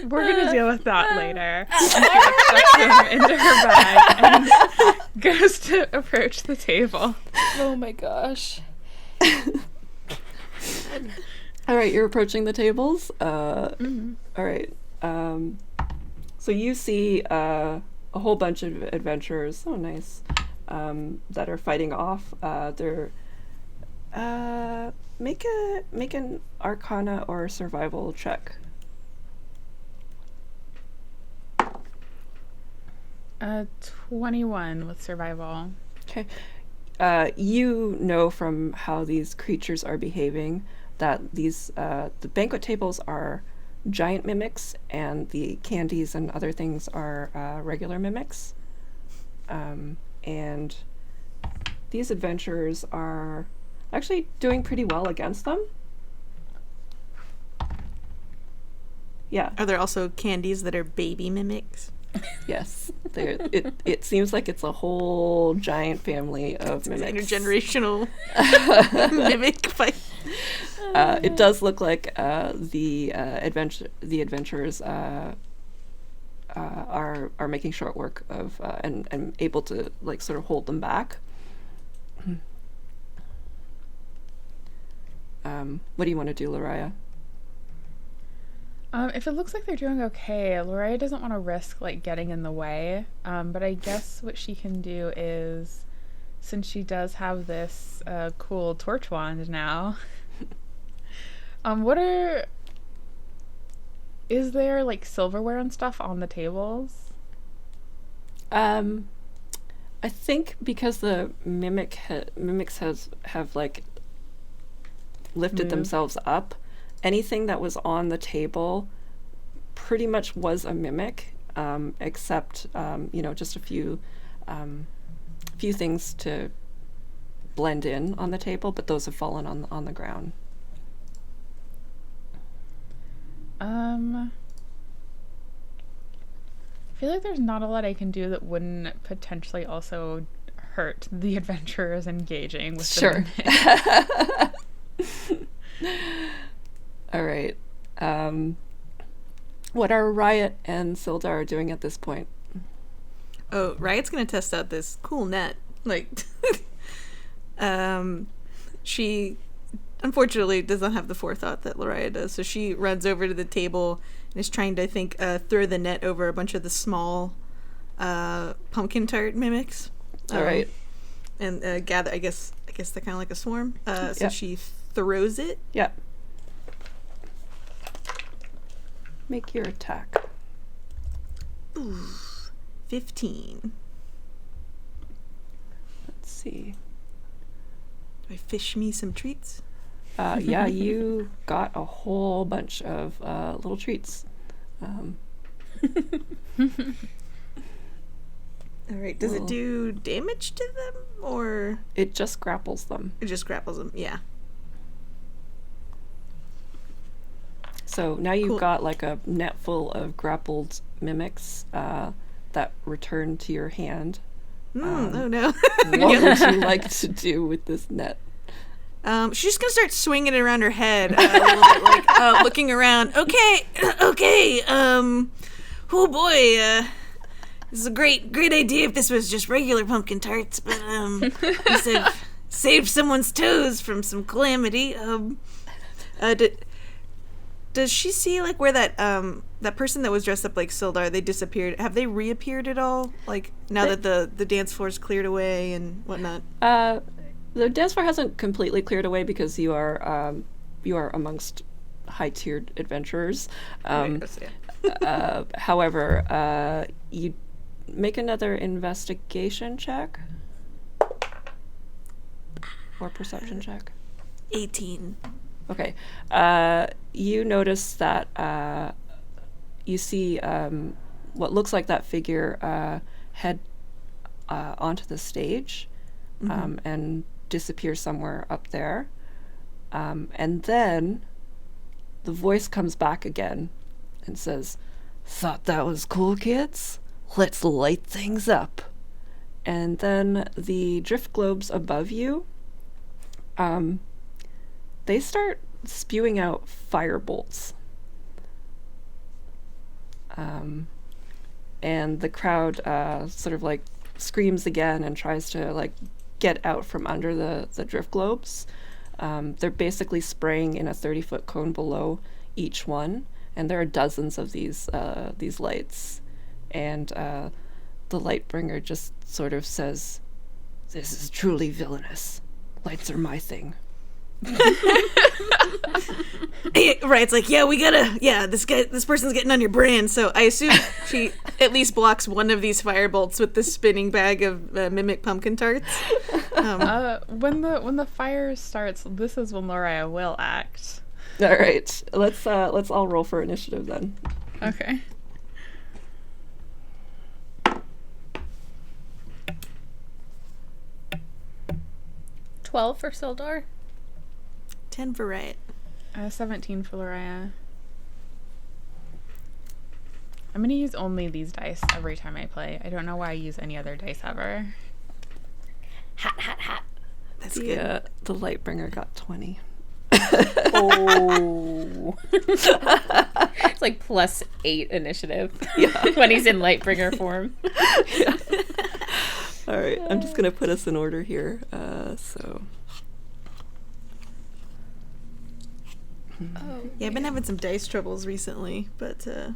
We're gonna deal with that later. She stuffs him into her bag and goes to approach the table. Oh my gosh. All right, you're approaching the tables. Mm-hmm. All right. So you see a whole bunch of adventurers. Oh, nice. That are fighting off. They're make an Arcana or Survival check. 21 with survival. Okay. You know from how these creatures are behaving that these the banquet tables are giant mimics and the candies and other things are regular mimics. And these adventurers are actually doing pretty well against them. Yeah. Are there also candies that are baby mimics? Yes. It seems like it's a whole giant family of mimics. Intergenerational mimic fight. It does look like the adventurers are making short work of and able to like sort of hold them back. What do you want to do, Lariah? If it looks like they're doing okay, Loraya doesn't want to risk like getting in the way. But I guess what she can do is, since she does have this cool torch wand now, is there like silverware and stuff on the tables? I think because the mimics have like lifted Moved. themselves up, anything that was on the table pretty much was a mimic, except just a few things to blend in on the table, but those have fallen on the ground. I feel like there's not a lot I can do that wouldn't potentially also hurt the adventurers engaging with Sure. the All right. What are Riot and Sildar doing at this point? Oh, Riot's gonna test out this cool net. Like, she unfortunately does not have the forethought that Lariah does, so she runs over to the table and is trying to, I think, throw the net over a bunch of the small pumpkin tart mimics. All right. And gather. I guess they're kind of like a swarm. So Yep. she throws it. Yep. Make your attack. Ooh, 15. Let's see. Do I fish me some treats? Yeah, you got a whole bunch of little treats. All right. Does it do damage to them, or It just grapples them. it just grapples them? Yeah. So now you've Cool. got like a net full of grappled mimics that return to your hand. Oh no. What would you like to do with this net? She's just gonna start swinging it around her head a little bit, like looking around. Okay. Oh boy. This is a great idea if this was just regular pumpkin tarts, but save someone's toes from some calamity. Does she see like where that person that was dressed up like Sildar, they disappeared? Have they reappeared at all? Like now that the dance floor's cleared away and whatnot? The dance floor hasn't completely cleared away because you are amongst high-tiered adventurers. However, you make another investigation check or perception check. 18. Okay. You notice that you see what looks like that figure head onto the stage and disappear somewhere up there. And then the voice comes back again and says, "Thought that was cool, kids? Let's light things up." And then the drift globes above you, they start spewing out fire bolts. And the crowd sort of like screams again and tries to like get out from under the drift globes. They're basically spraying in a 30-foot cone below each one, and there are dozens of these lights. And the Lightbringer just sort of says, "This is truly villainous. Lights are my thing." Right, it's like, this person's getting on your brand, so I assume she at least blocks one of these firebolts with the spinning bag of mimic pumpkin tarts. When the fire starts, this is when Loraya will act. All right, let's all roll for initiative then. Okay. $12 for Sildar. 10 for Riot. 17 for Loraya. I'm gonna use only these dice every time I play. I don't know why I use any other dice ever. Hot. That's good. The Lightbringer got 20. Oh. It's like +8 initiative. Yeah. When he's in Lightbringer form. Yeah. All right, I'm just gonna put us in order here. So. Oh. Yeah, I've been having some dice troubles recently, but I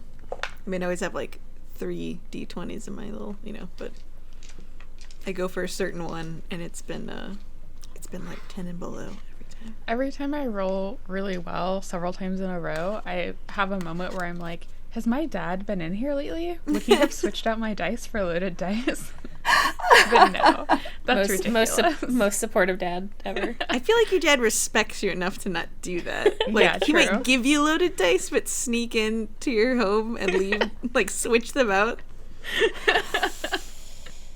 always have like 3 D20s in my little, but I go for a certain one, and it's been like 10 and below every time. Every time I roll really well, several times in a row, I have a moment where I'm like, has my dad been in here lately? Would he have switched out my dice for loaded dice? But no, that's ridiculous. Most supportive dad ever. I feel like your dad respects you enough to not do that. Like, Yeah, he true. might give you loaded dice, but sneak into your home and leave, like, switch them out.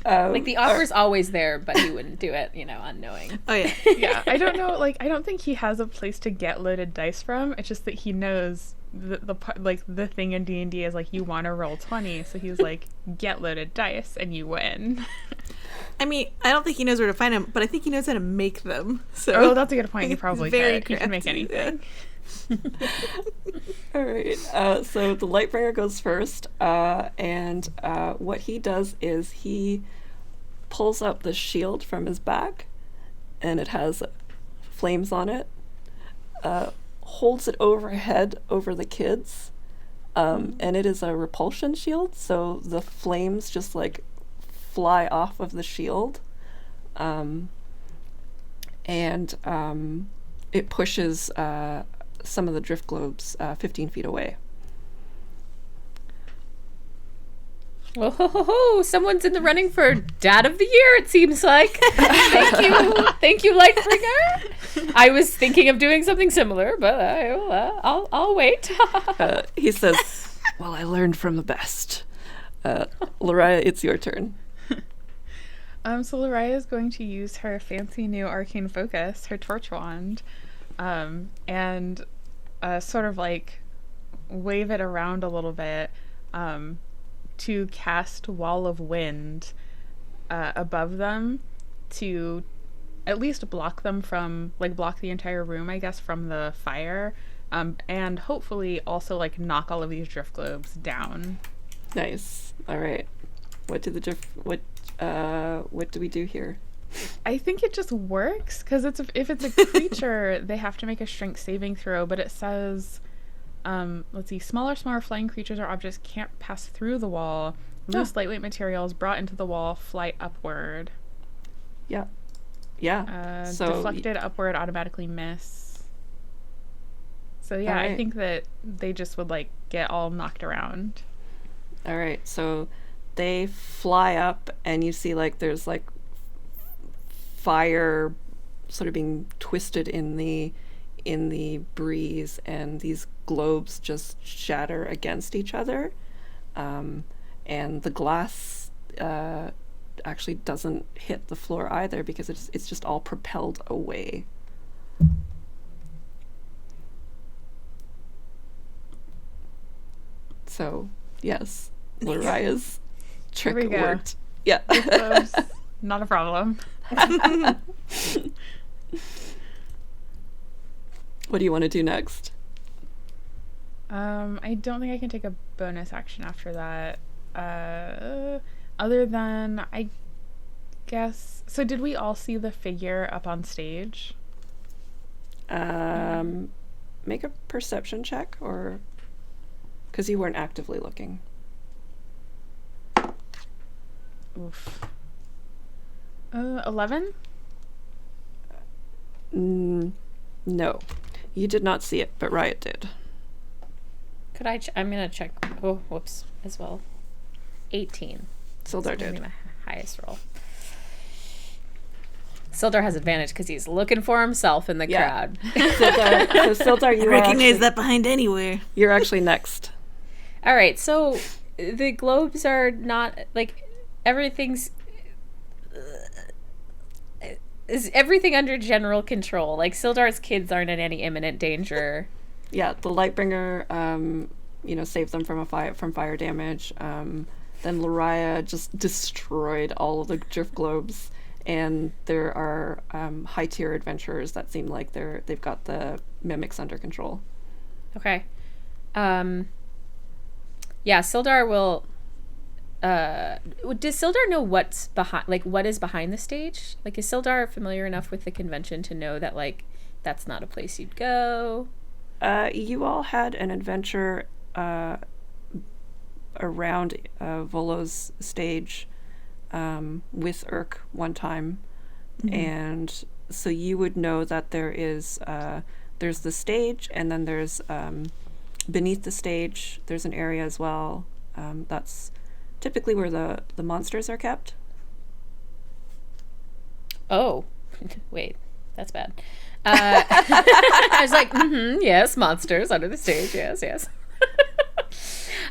Like, the offer's always there, but he wouldn't do it, unknowing. Oh, yeah. Yeah, I don't know. Like, I don't think he has a place to get loaded dice from. It's just that he knows the thing in D&D is like you want to roll 20, so he's like, get loaded dice and you win. I mean, I don't think he knows where to find them, but I think he knows how to make them. So Oh, that's a good point. He probably very could. He can make crafty, anything. All right. So the Lightbringer goes first, and what he does is he pulls up the shield from his back, and it has flames on it. Holds it overhead over the kids, and it is a repulsion shield, so the flames just like fly off of the shield, and it pushes some of the drift globes 15 feet away. Whoa, someone's in the running for Dad of the Year, it seems like. Thank you, Lightbringer. I was thinking of doing something similar, but I'll wait. He says, "Well, I learned from the best." Loraya, it's your turn. So Loraya is going to use her fancy new arcane focus, her torch wand, and sort of like wave it around a little bit, to cast Wall of Wind above them to at least block them from, like, block the entire room, I guess, from the fire, and hopefully also, like, knock all of these drift globes down. Nice. All right. What do we do here? I think it just works, because if it's a creature, they have to make a strength saving throw, but it says... let's see. Smaller flying creatures or objects can't pass through the wall. Loose lightweight materials brought into the wall fly upward. Yeah. Yeah. So deflected upward automatically miss. So yeah, right. I think that they just would like get all knocked around. All right. So they fly up, and you see like there's like fire sort of being twisted in the breeze, and these globes just shatter against each other, and the glass actually doesn't hit the floor either because it's just all propelled away. So yes, Loraya's trick we go. worked. Yeah. Globes Not a problem. What do you want to do next? I don't think I can take a bonus action after that. Other than, I guess... So did we all see the figure up on stage? Make a perception check, or... Because you weren't actively looking. Oof. 11? No. You did not see it, but Riot did. Could I? I'm gonna check. Oh, whoops, as well. 18. Sildar That's gonna be did. my highest roll. Sildar has advantage because he's looking for himself in the crowd. Sildar, you Recognize that behind anywhere. You're actually next. All right, so the globes are not like everything's. Is everything under general control? Like Sildar's kids aren't in any imminent danger. Yeah, the Lightbringer, saved them from fire damage. Then Lariah just destroyed all of the drift globes, and there are high tier adventurers that seem like they've got the mimics under control. Okay. Yeah, Sildar will. Does Sildar know what's behind? Like, what is behind the stage? Like, is Sildar familiar enough with the convention to know that like that's not a place you'd go? You all had an adventure around Volo's stage with Urk one time, and so you would know that there's the stage, and then there's beneath the stage there's an area as well. That's typically where the monsters are kept. Oh, wait, that's bad. I was like, yes, monsters under the stage, yes.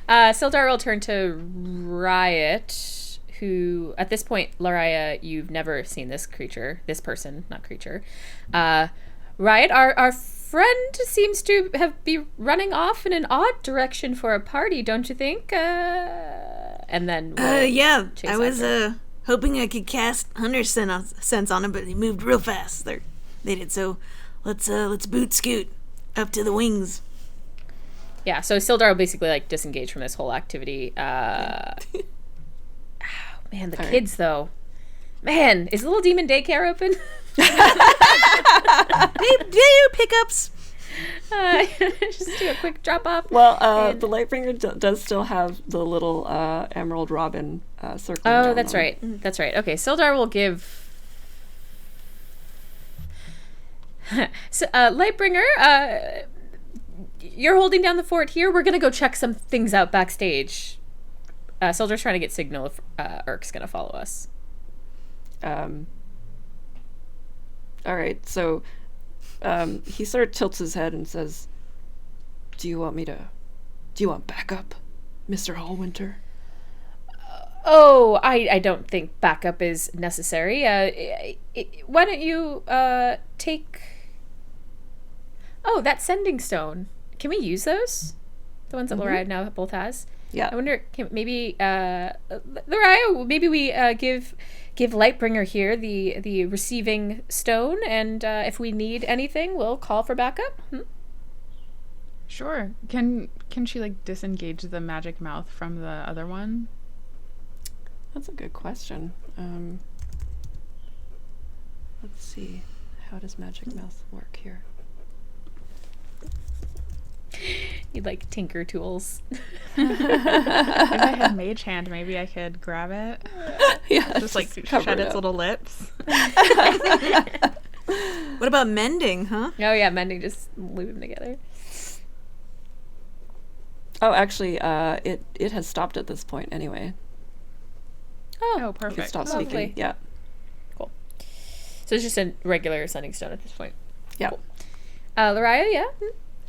Sildar will turn to Riot, who, at this point, Lariah, you've never seen this person, not creature. Riot, our friend seems to be running off in an odd direction for a party, don't you think? And then yeah, chase I was after. hoping I could cast Hunter's sense on him, but he moved real fast. They did, so let's boot scoot up to the wings. Yeah, so Sildar will basically like disengage from this whole activity. Man, the kids though. Man, is Little Demon Daycare open? They do pickups. Just do a quick drop off. Well, the Lightbringer does still have the little Emerald Robin circling. Oh, down that's them. right. That's right. Okay, Sildar will give. So, Lightbringer, you're holding down the fort here. We're gonna go check some things out backstage. Sildar's trying to get signal if Urk's gonna follow us. All right, so he sort of tilts his head and says, do you want backup, Mr. Hallwinter? Oh, I don't think backup is necessary. Why don't you take... Oh, that sending stone. Can we use those? The ones that Lariah now both has? Yeah. I wonder, maybe... Lariah, maybe we give Lightbringer here the receiving stone, and if we need anything, we'll call for backup. Sure. Can she like disengage the magic mouth from the other one? That's a good question. Let's see. How does Magic Mouth work here? You'd like tinker tools. If I had Mage Hand, maybe I could grab it. Yeah, Just like cover shut it its up. little lips. What about mending, huh? Oh yeah, mending, just leave them together. Oh, actually, it has stopped at this point anyway. Oh, It perfect. stopped Lovely. speaking. Yeah. Cool. So it's just a regular sending stone at this point. Yeah. Cool. Lariah, yeah?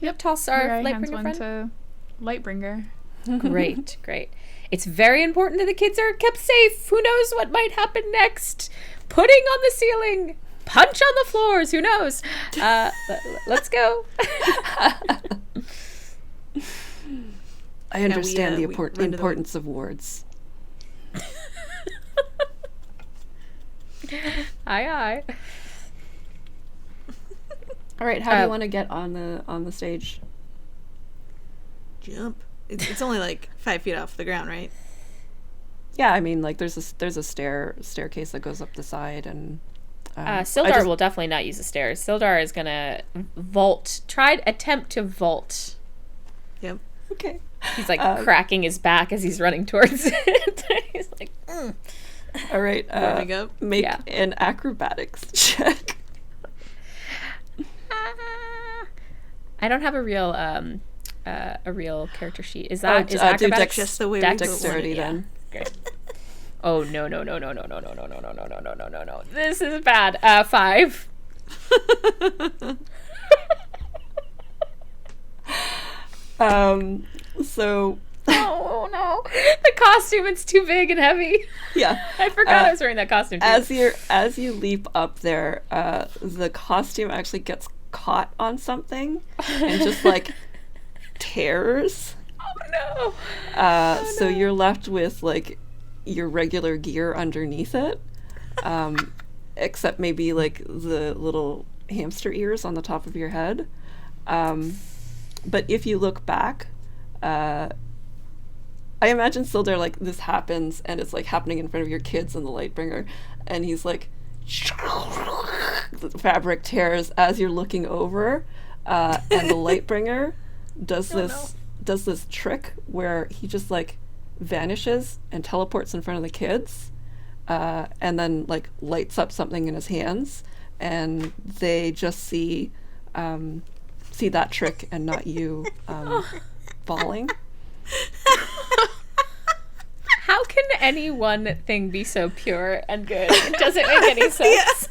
Yep. Toss our Here, I hands Lightbringer one friend. to Lightbringer. Great, great. It's very important that the kids are kept safe. Who knows what might happen next? Pudding on the ceiling. Punch on the floors. Who knows? Let's go. I understand we the run to the- importance of words. Aye. All right, how do you want to get on the stage? Jump. It's only like 5 feet off the ground, right? Yeah, I mean, like there's a staircase that goes up the side, and Sildar will definitely not use the stairs. Sildar is gonna attempt to vault. Yep. Okay. He's like cracking his back as he's running towards it. He's like, All right. Warming up. Make an acrobatics check. I don't have a real character sheet. Is that is acrobatics just the way dexterity then? Great. Oh no. This is bad. 5. So Oh no. The costume is too big and heavy. yeah. I forgot I was wearing that costume too. As you leap up there, the costume actually gets caught on something and just like tears. Oh no. So you're left with like your regular gear underneath it, except maybe like the little hamster ears on the top of your head. But if you look back, I imagine Sildar, like, this happens, and it's, like, happening in front of your kids and the Lightbringer, and he's, like, the fabric tears as you're looking over, and the Lightbringer does this trick where he just, like, vanishes and teleports in front of the kids, and then, like, lights up something in his hands, and they just see that trick and not you falling. How can any one thing be so pure and good? It doesn't make any sense.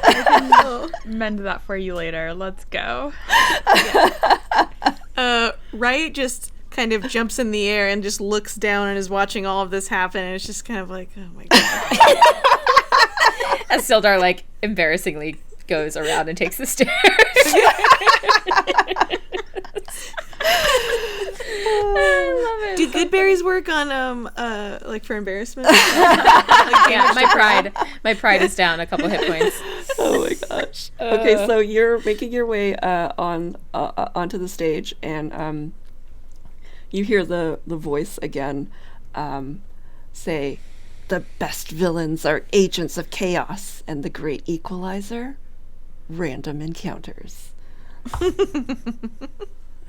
I can mend that for you later. Let's go. Riot just kind of jumps in the air and just looks down and is watching all of this happen, and it's just kind of like, oh my god. As Sildar, like, embarrassingly goes around and takes the stairs. I love it. Do good berries work on like for embarrassment? Yeah, my pride is down a couple hit points. Oh my gosh. Okay, so you're making your way onto the stage, and you hear the voice again say, "The best villains are agents of chaos, and the great equalizer, random encounters."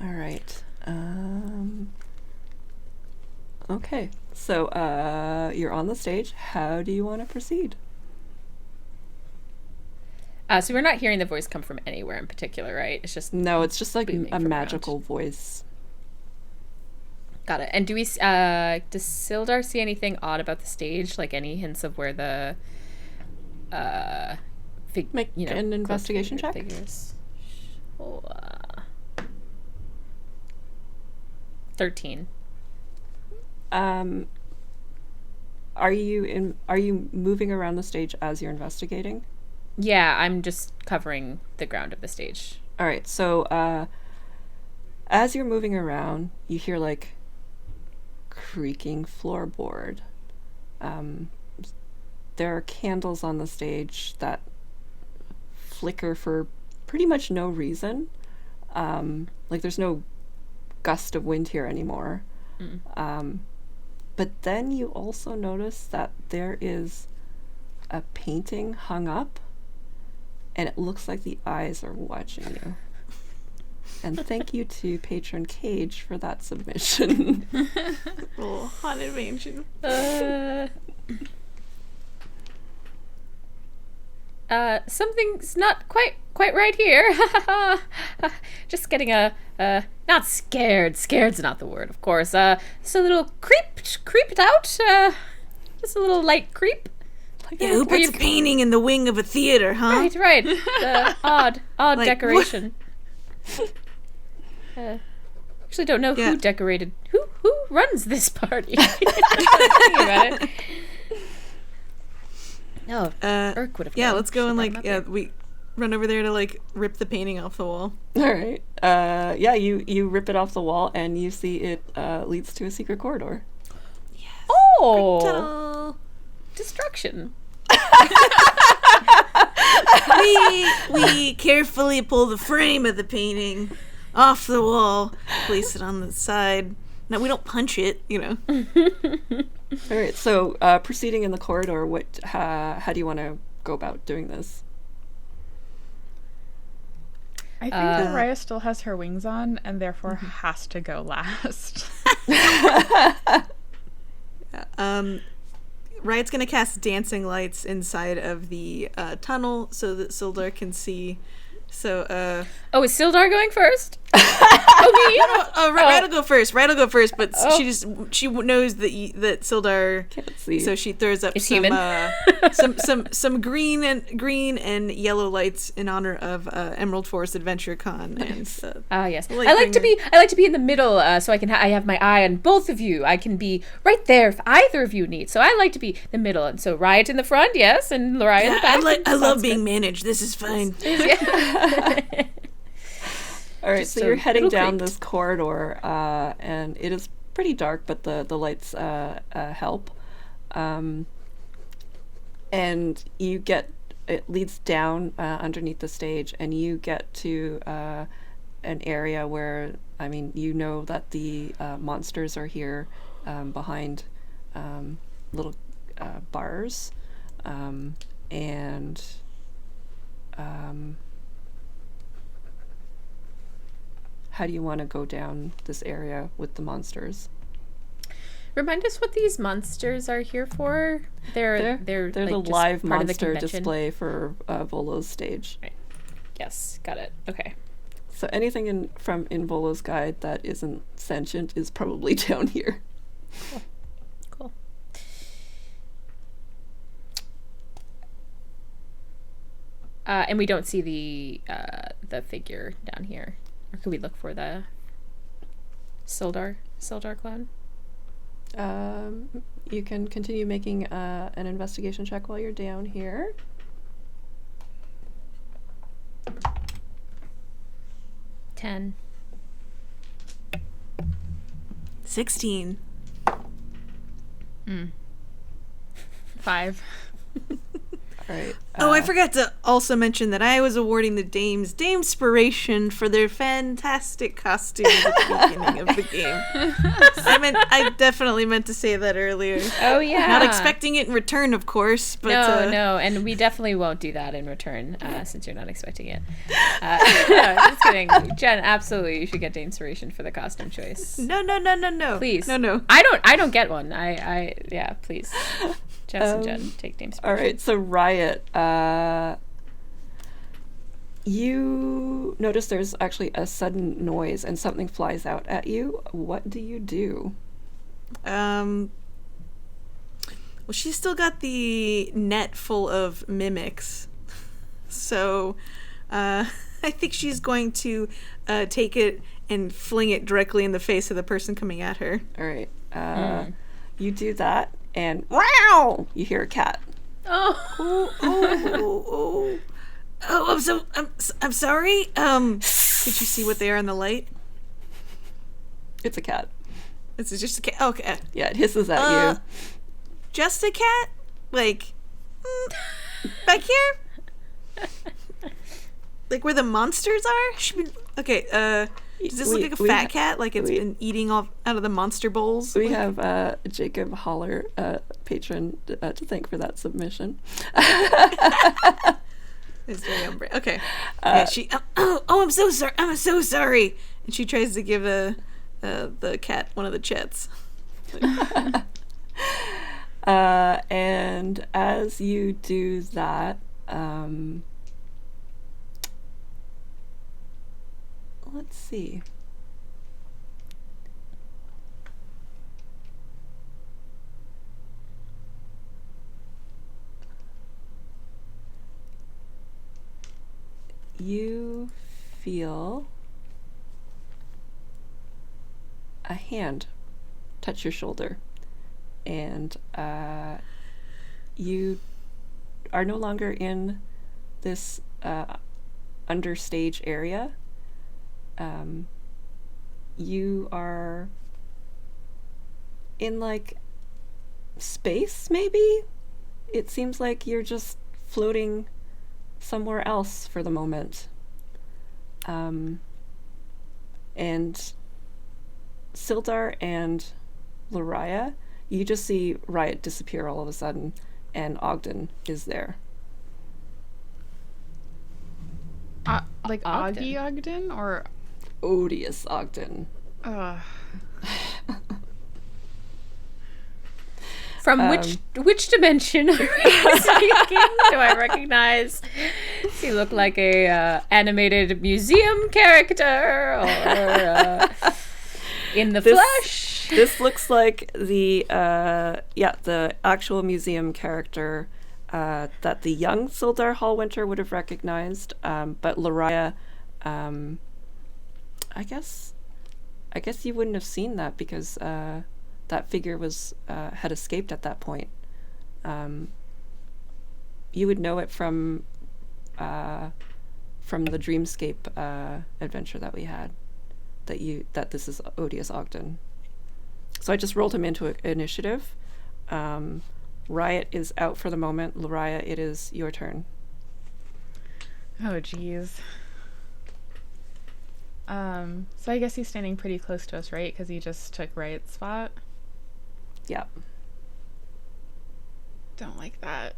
All right. Okay, so you're on the stage. How do you want to proceed? So we're not hearing the voice come from anywhere in particular, right? It's just No, it's just like booming a from magical around. voice. Got it. And does Sildar see anything odd about the stage? Like any hints of where the Make an investigation check. Figures. 13. Are you moving around the stage as you're investigating? Yeah, I'm just covering the ground of the stage. All right, so as you're moving around, you hear like creaking floorboard. There are candles on the stage that flicker for pretty much no reason. Like there's no gust of wind here anymore. But then you also notice that there is a painting hung up, and it looks like the eyes are watching you. And thank you to patron Cage for that submission. Oh, haunted mansion. Something's not quite right here. Just getting not scared. Scared's not the word, of course. Just a little creeped out. Just a little light creep. Yeah, who puts a painting in the wing of a theater, huh? Right. The odd Like, decoration. Actually, don't know who decorated. Who runs this party? Thinking about it. No, Urk would have. Yeah, let's go and like we run over there to like rip the painting off the wall. All right. Yeah, you rip it off the wall, and you see it leads to a secret corridor. Oh. Ta-da! destruction. We carefully pull the frame of the painting off the wall, place it on the side. No, we don't punch it, you know. All right, so proceeding in the corridor, how do you want to go about doing this? I think that Raya still has her wings on and therefore has to go last. Riot's gonna cast dancing lights inside of the tunnel so that Sildar can see. So, Oh, is Sildar going first? Oh, me? Riot will go first. Riot will go first, but she knows that Sildar Can't see. So she throws up Is some human. some green and yellow lights in honor of Emerald Forest Adventure Con. Nice. And Yes. I like to be in the middle, so I have my eye on both of you. I can be right there if either of you need. So I like to be the middle, and so Riot in the front, yes, and Raya in the back. I love being managed. This is fine. All right, Just so a you're heading little down creep. this corridor, and it is pretty dark, but the lights help. And it leads down underneath the stage, and you get to an area where, I mean, you know that the monsters are here behind little bars, and how do you want to go down this area with the monsters? Remind us what these monsters are here for. They're They're like, the just live part of the monster convention? display for Volo's stage. Yes, got it. Okay. So anything in Volo's guide that isn't sentient is probably down here. Cool. And we don't see the figure down here, or could we look for the Sildar clown? You can continue making an investigation check while you're down here. 10. 16. 5. All right. I forgot to also mention that I was awarding the Dames Damespiration for their fantastic costumes at the beginning of the game. I definitely meant to say that earlier. Oh yeah. Not expecting it in return, of course, but No, and we definitely won't do that in return, since you're not expecting it. No, just kidding. Jen, absolutely, you should get the inspiration for the costume choice. No. Please. No. I don't get one. Yeah, please. Jess and Jen, take the inspiration. All right. So Riot, you notice there's actually a sudden noise and something flies out at you. What do you do? Well, she's still got the net full of mimics. So, I think she's going to take it and fling it directly in the face of the person coming at her. All right. You do that, and wow! You hear a cat. Oh, I'm sorry. Did you see what they are in the light? It's a cat. It's just a cat. Okay. Yeah, it hisses at you. Just a cat? Like, back here? Like where the monsters are? Okay, does this look like a fat cat? Like it's been eating off out of the monster bowls? We have Jacob Holler, patron, to thank for that submission. It's very umbre. Okay. Yeah, she. I'm so sorry. I'm so sorry. And she tries to give the cat one of the chets. And as you do that, let's see. You feel a hand touch your shoulder, and you are no longer in this understage area. You are in like space, maybe, it seems like you're just floating somewhere else for the moment. And Sildar and Lariah, you just see Riot disappear all of a sudden, and Ogden is there. Like Ogden. Augie Ogden or Odious Ogden. From which dimension are we speaking? Do I recognize? Does he look like a animated museum character or in the flesh? This looks like the actual museum character that the young Sildar Hallwinter would have recognized, but Lariah, I guess you wouldn't have seen that because that figure was had escaped at that point. You would know it from the Dreamscape adventure that we had. That this is Odious Ogden. So I just rolled him into initiative. Riot is out for the moment. Lariah, it is your turn. Oh, geez. So I guess he's standing pretty close to us, right? Because he just took Riot's spot. Yeah. Don't like that.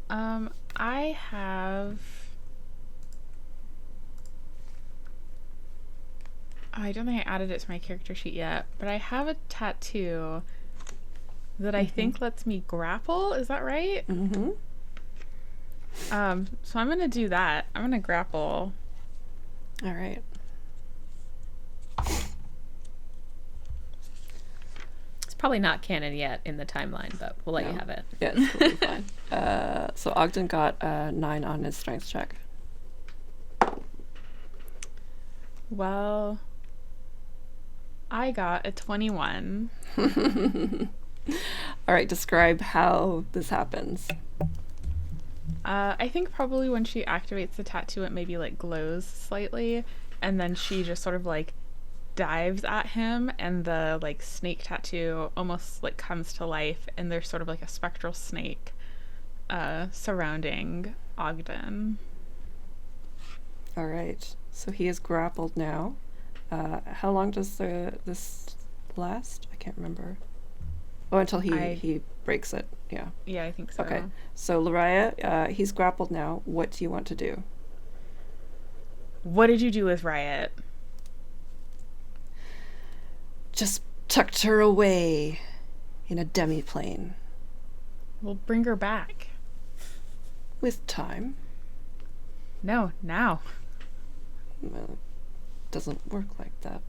I have... Oh, I don't think I added it to my character sheet yet, but I have a tattoo that I think lets me grapple. Is that right? Mm-hmm. So I'm going to do that. I'm going to grapple. All right. It's probably not canon yet in the timeline, but we'll let you have it. Yeah, it's totally fine. So Ogden got a 9 on his strength check. Well, I got a 21. All right, describe how this happens. I think probably when she activates the tattoo, it maybe like glows slightly, and then she just sort of like dives at him, and the like snake tattoo almost like comes to life, and there's sort of like a spectral snake surrounding Ogden. All right, so he is grappled now. How long does this last? I can't remember. Oh, until he breaks it. Yeah. Yeah, I think so. Okay. So Lariah, he's grappled now. What do you want to do? What did you do with Riot? Just tucked her away in a demiplane. We'll bring her back. With time. No, now. Well, it doesn't work like that.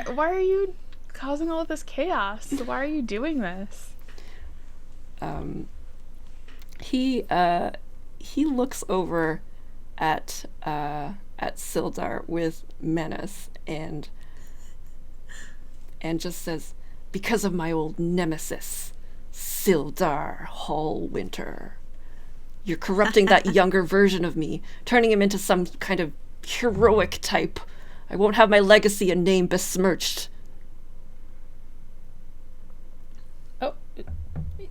Why are you causing all of this chaos? Why are you doing this? He looks over at Sildar with menace and just says, "Because of my old nemesis, Sildar Hallwinter. You're corrupting that younger version of me, turning him into some kind of heroic type. I won't have my legacy and name besmirched." Oh,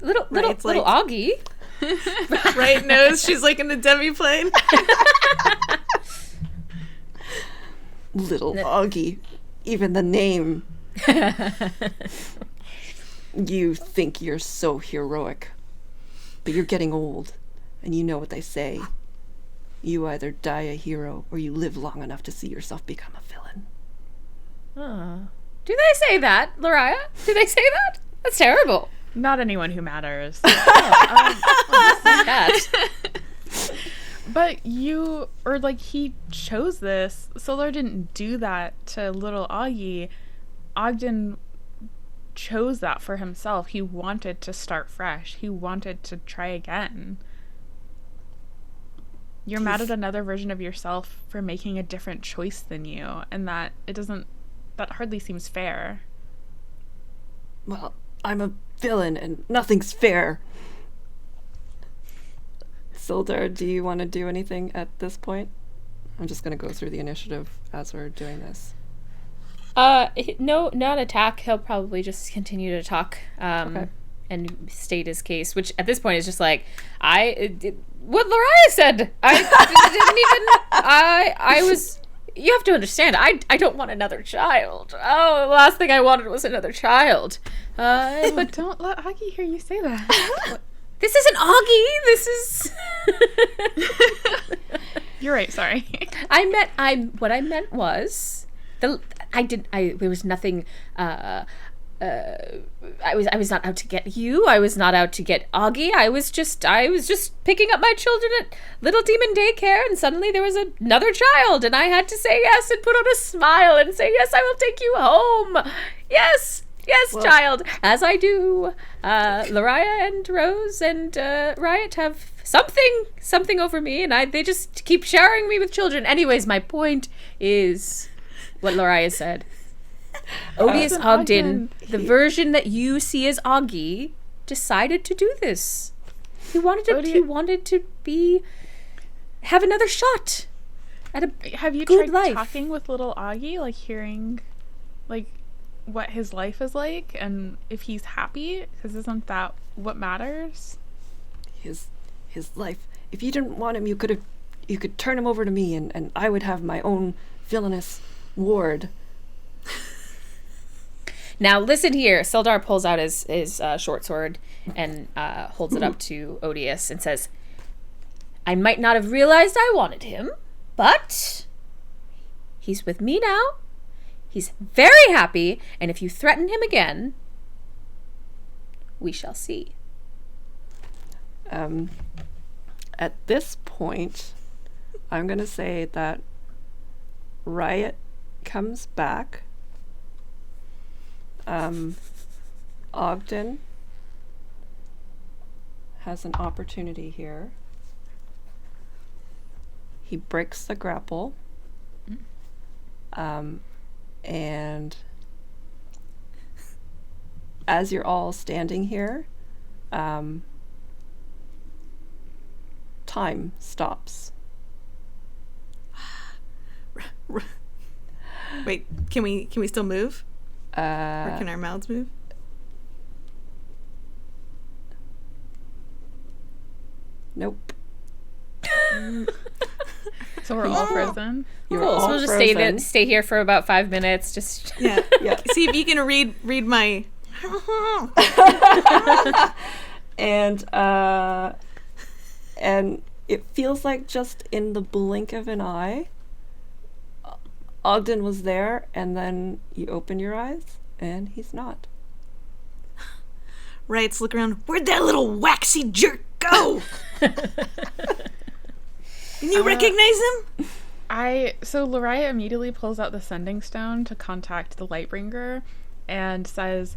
little like- Augie. Right knows she's like in the demiplane. Little Augie. Even the name. You think you're so heroic, but you're getting old, and you know what they say. You either die a hero, or you live long enough to see yourself become a villain. Do they say that, Lariah? Do they say that? That's terrible. Not anyone who matters. That. But he chose this. Solar didn't do that to little Augie. Ogden chose that for himself. He wanted to start fresh. He wanted to try again. You're mad at another version of yourself for making a different choice than you, and that hardly seems fair. Well, I'm a villain, and nothing's fair. Sildar, do you want to do anything at this point? I'm just going to go through the initiative as we're doing this. No, not attack. He'll probably just continue to talk and state his case, which at this point is just like, what Lariah said. I didn't even, I was, you have to understand, I don't want another child. Oh, the last thing I wanted was another child. But don't let Augie hear you say that. This isn't Augie. This is... You're right, sorry. What I meant was... there was nothing... I was not out to get you. I was not out to get Augie. I was just picking up my children at Little Demon Daycare, and suddenly there was another child, and I had to say yes and put on a smile and say, yes, I will take you home. Yes, well, child, as I do. Lariah and Rose and Riot have something over me, and they just keep showering me with children. Anyways, my point is what Lariah said. Odious Ogden, the version that you see as Augie, decided to do this. He wanted to have another shot at a Have you good tried life. talking with little Augie, like hearing, like, what his life is like and if he's happy? Because isn't that what matters? His life. If you didn't want him, you could turn him over to me, and I would have my own villainous ward. Now listen here. Sildar pulls out his short sword and holds it up to Odious and says, I might not have realized I wanted him, but he's with me now. He's very happy, and if you threaten him again, we shall see. At this point, I'm going to say that Riot comes back. Ogden has an opportunity here. He breaks the grapple. And as you're all standing here, time stops. Wait, can we still move? Or Uh, can our mouths move? nope. So we're all frozen. You're Cool. So all we'll just frozen. stay here for about 5 minutes. Just Yeah. Yeah. See if you can read my. And it feels like just in the blink of an eye, Ogden was there, and then you open your eyes, and he's not. Rights look around. Where'd that little waxy jerk go? Can you recognize him? So Lariah immediately pulls out the sending stone to contact the Lightbringer and says,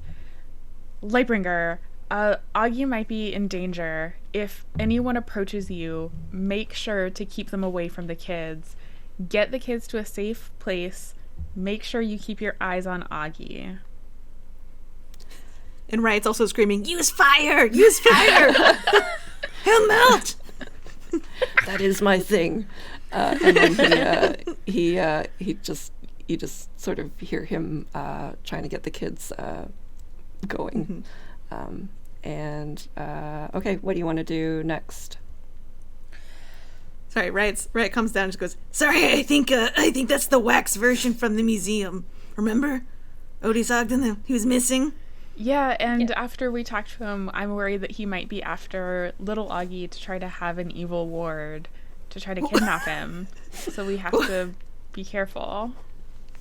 Lightbringer, Augie might be in danger. If anyone approaches you, make sure to keep them away from the kids. Get the kids to a safe place. Make sure you keep your eyes on Augie. And Riot's also screaming, use fire! Use fire! He'll melt! That is my thing. And then you just sort of hear him trying to get the kids going. Okay, what do you want to do next? Sorry, Riot comes down and just goes, sorry, I think that's the wax version from the museum. Remember? Odious Ogden, he was missing? Yeah, and after we talked to him, I'm worried that he might be after little Augie to try to have an evil ward to try to kidnap him. So we have to be careful.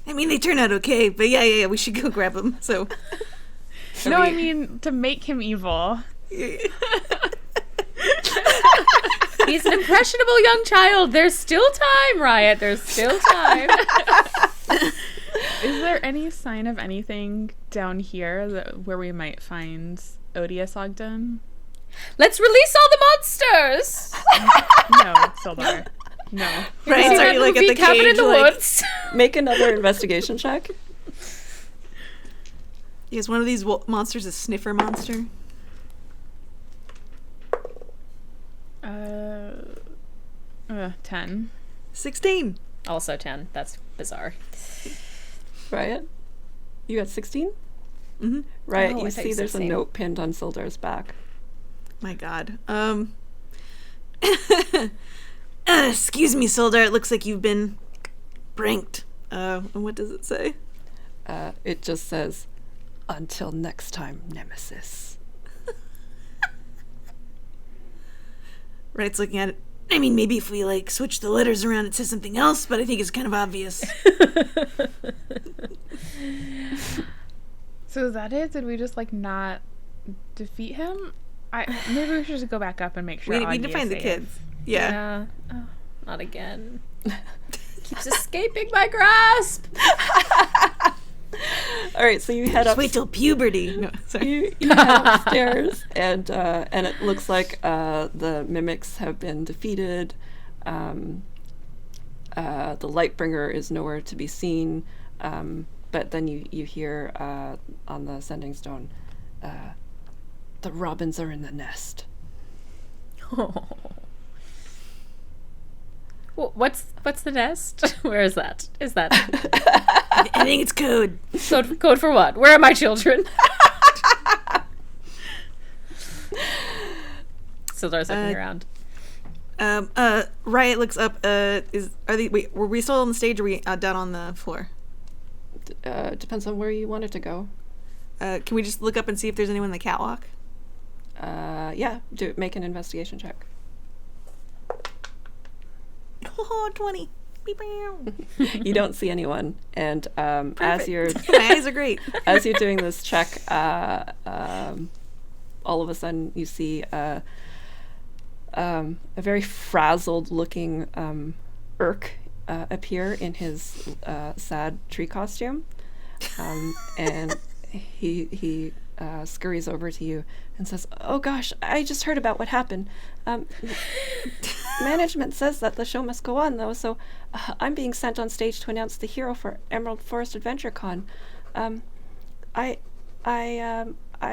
I mean, they turn out okay, but yeah, we should go grab him, so... No, I mean, to make him evil. he's an impressionable young child. There's still time, Riot. There's still time. Is there any sign of anything down here where we might find Odious Ogden? Let's release all the monsters. No, Sildar. No. Right, See sorry, that like at movie, the Cabin cage, in the like... Woods. Make another investigation check. Is one of these monsters a sniffer monster? 10. 16. Also 10. That's bizarre. Riot? You got 16? Mm-hmm. Riot, Oh, I you thought see you said there's a same. note pinned on Sildar's back. My God. Excuse me, Sildar. It looks like you've been pranked. And what does it say? It just says, "Until next time, Nemesis." Right's looking at it. I mean, maybe if we, like, switch the letters around, it says something else, but I think it's kind of obvious. So is that it? Did we just like not defeat him? Maybe we should just go back up and make sure. We need to Augie find is the safe. kids. Yeah. Oh, not again. Keeps escaping my grasp. All right, so you head Just up. wait till puberty. No, sorry. You head upstairs, and it looks like the mimics have been defeated. The Lightbringer is nowhere to be seen, but then you hear on the sending stone, "The robins are in the nest." Well, what's the nest? Where is that? Is that I think it's code. code for what? Where are my children? Sildar's looking around. Riot looks up. Wait, were we still on the stage or were we down on the floor? Depends on where you want it to go. Can we just look up and see if there's anyone in the catwalk? Yeah, make an investigation check. Oh, 20. Beep, meow. You don't see anyone, and as Perfect. you're My eyes are great. as you're doing this check, all of a sudden you see a very frazzled-looking Urk appear in his sad tree costume, and he scurries over to you and says, "Oh gosh, I just heard about what happened. Management says that the show must go on, though, so I'm being sent on stage to announce the hero for Emerald Forest Adventure Con. I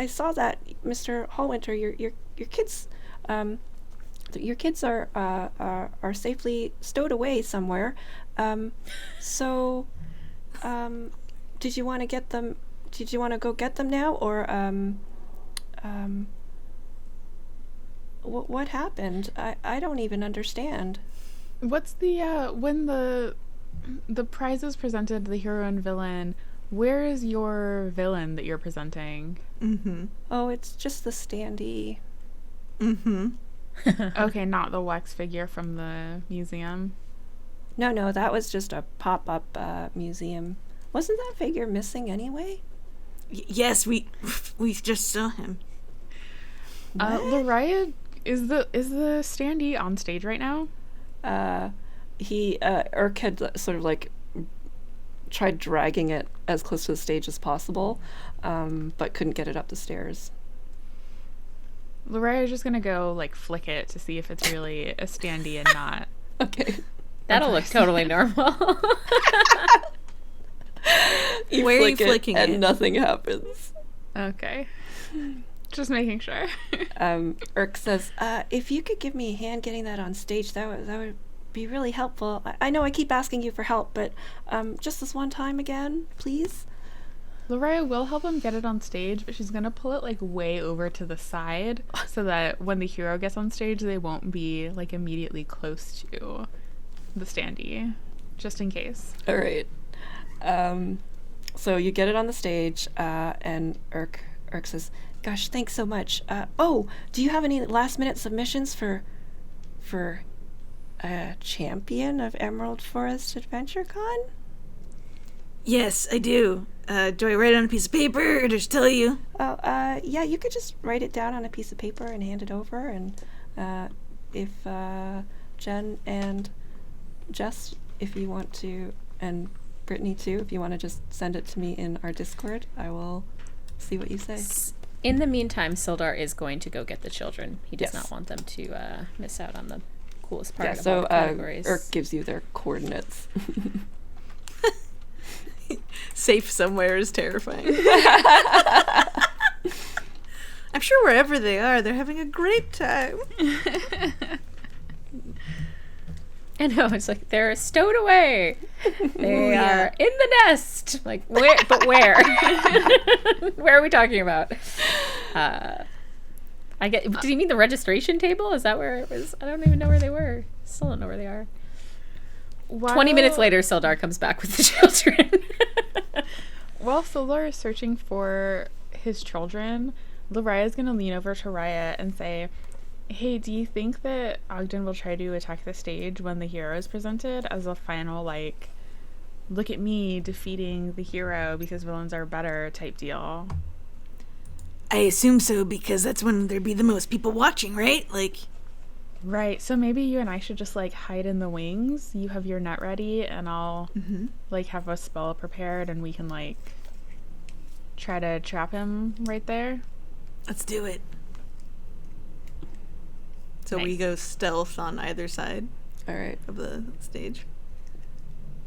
saw that, Mr. Hallwinter, your kids, your kids are safely stowed away somewhere. So, did you want to get them? Did you want to go get them now, or what happened? I don't even understand." What's the when the prize is presented to the hero and villain? Where is your villain that you're presenting? Mm-hmm. Oh, it's just the standee. Mm-hmm. Okay, not the wax figure from the museum. No, that was just a pop-up museum. Wasn't that figure missing anyway? Yes, we just saw him. Lariah, is the standee on stage right now? Urk had sort of like tried dragging it as close to the stage as possible, but couldn't get it up the stairs. Lariah's just gonna go like flick it to see if it's really a standee and not. Okay. That'll look totally normal. Where are you flicking and it? nothing happens. Okay. Just making sure. Urk says, "If you could give me a hand getting that on stage, that would be really helpful. I know I keep asking you for help, but just this one time again, please." Lariah will help him get it on stage, but she's gonna pull it like way over to the side so that when the hero gets on stage, they won't be like immediately close to the standee, just in case. All right. So you get it on the stage, and Urk says, "Gosh, thanks so much. Oh, do you have any last-minute submissions for a champion of Emerald Forest Adventure Con?" Yes, I do. Do I write it on a piece of paper or just tell you? Oh, yeah, you could just write it down on a piece of paper and hand it over, and if Jen and Jess, if you want to, and Brittni too, if you want to just send it to me in our Discord, I will see what you say. In the meantime, Sildar is going to go get the children. He does Yes. not want them to miss out on the coolest part Yeah, of all so the categories. Urk gives you their coordinates. Safe somewhere is terrifying. I'm sure wherever they are, they're having a great time. I know, it's like they're stowed away. They are in the nest. Like, where? But where? Where are we talking about? Did you mean the registration table? Is that where it was? I don't even know where they were. Still don't know where they are. 20 minutes later, Sildar comes back with the children. While Sildar is searching for his children, Lariah's going to lean over to Raya and say, hey, do you think that Ogden will try to attack the stage when the hero is presented as a final, like, look at me defeating the hero because villains are better type deal? I assume so, because that's when there'd be the most people watching, right? Like... Right, so maybe you and I should just, like, hide in the wings. You have your net ready, and I'll, like, have a spell prepared, and we can, like, try to trap him right there. Let's do it. So Nice. we go stealth on either side All right. of the stage.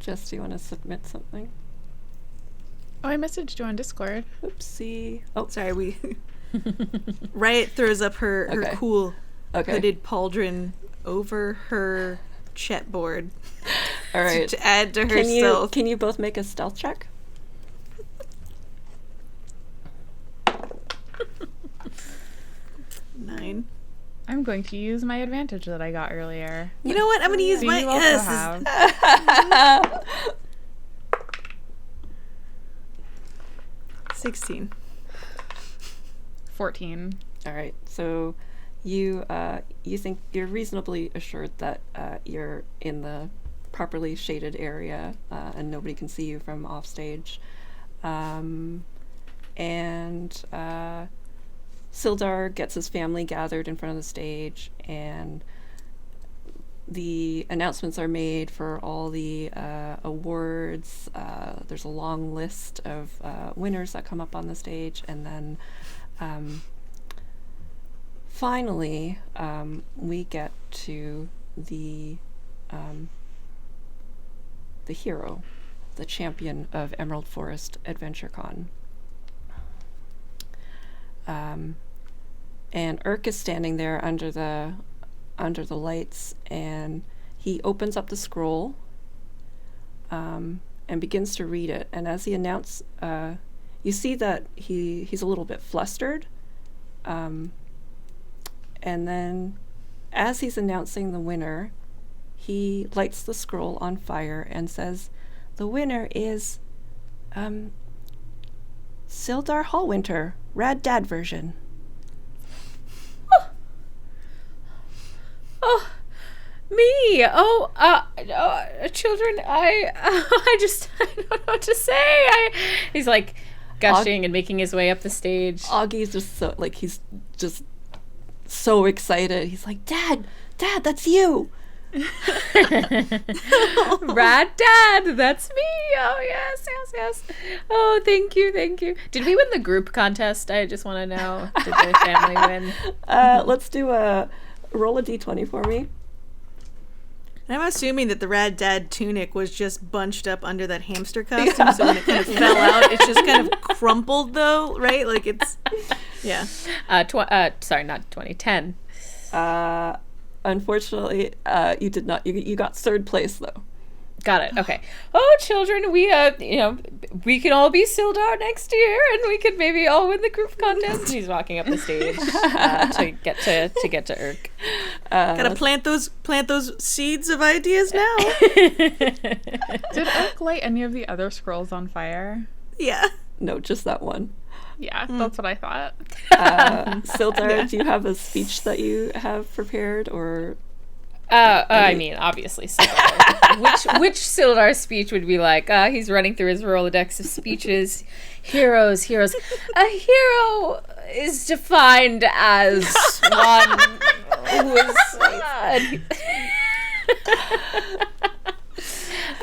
Jess, do you want to submit something? Oh, I messaged you on Discord. Oopsie. Oh, Sorry, we... Riot throws up her Okay. cool okay. hooded pauldron over her chat board All right. to add to her stealth. Can you both make a stealth check? Nine. I'm going to use my advantage that I got earlier. You know what? I'm going to use Do my... you also Yes. have? 16. 14. All right. So you think you're reasonably assured that you're in the properly shaded area and nobody can see you from off stage. Sildar gets his family gathered in front of the stage, and the announcements are made for all the awards. There's a long list of winners that come up on the stage, and then finally we get to the hero, the champion of Emerald Forest Adventure Con. And Urk is standing there under the lights, and he opens up the scroll and begins to read it. And as he announces, you see that he's a little bit flustered. And then as he's announcing the winner, he lights the scroll on fire and says, "The winner is Sildar Hallwinter, Rad Dad version." Oh, me. Children, I don't know what to say. He's like gushing and making his way up the stage. Augie's just he's just so excited. He's like, Dad, that's you. Rad Dad, that's me. Oh, yes. Oh, thank you. Did we win the group contest? I just want to know. Did the family win? Let's do roll a d20 for me. I'm assuming that the Rad Dad tunic was just bunched up under that hamster costume, so when it kind of fell out, it's just kind of crumpled, though, right? Like it's, yeah. Sorry, not 20, 10. Unfortunately, you did not. You got third place, though. Got it. Okay. Oh, children, we we can all be Sildar next year, and we could maybe all win the group contest. And he's walking up the stage to get to Urk. Gotta plant those seeds of ideas now. Did Urk light any of the other scrolls on fire? Yeah. No, just that one. Yeah, that's what I thought. Sildar, do you have a speech that you have prepared, or? I mean, obviously, Sildar. which Sildar speech would be like? He's running through his Rolodex of speeches. Heroes. A hero is defined as one who is.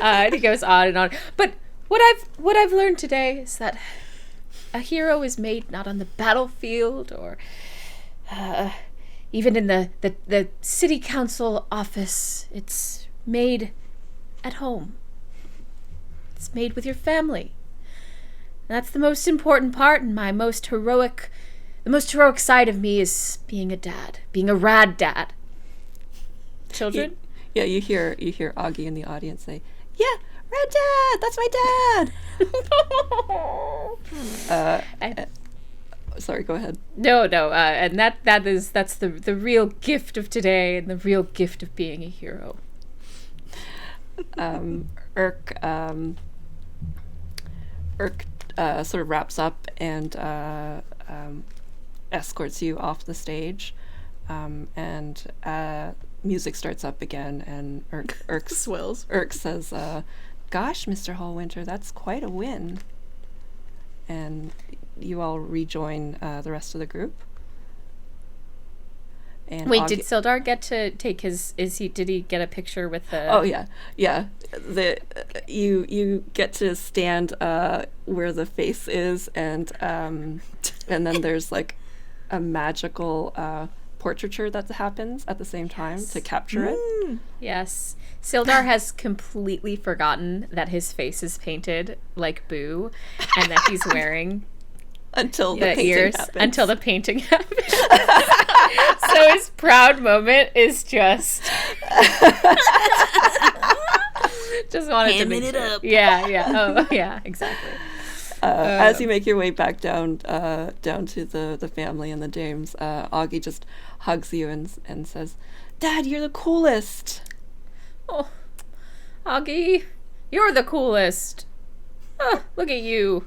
And he goes on and on. But what I've learned today is that a hero is made not on the battlefield or even in the city council office. It's made at home. It's made with your family. And that's the most important part, and the most heroic side of me is being a dad, being a rad dad. Children? Yeah, you hear Augie in the audience say, "Yeah, Red Dad, that's my dad." Sorry, go ahead. No, and that's the real gift of today, and the real gift of being a hero. Urk sort of wraps up and escorts you off the stage, and music starts up again, and Urk Swells. Urk says, "Gosh, Mr. Hallwinter, that's quite a win." And you all rejoin the rest of the group. And Wait, did Sildar get to take his? Did he get a picture with the? Oh yeah. You get to stand where the face is, and then there's like a magical portraiture that happens at the same time to capture it. Yes. Sildar has completely forgotten that his face is painted like Boo, and that he's wearing Until the the painting ears happens. until the painting happens. So his proud moment is just wanted to Hamming make it sure. up. Yeah. Oh, yeah, exactly. As you make your way back down to the family and the Dames, Augie just hugs you and says, "Dad, you're the coolest." Oh, Augie, you're the coolest. Oh, look at you.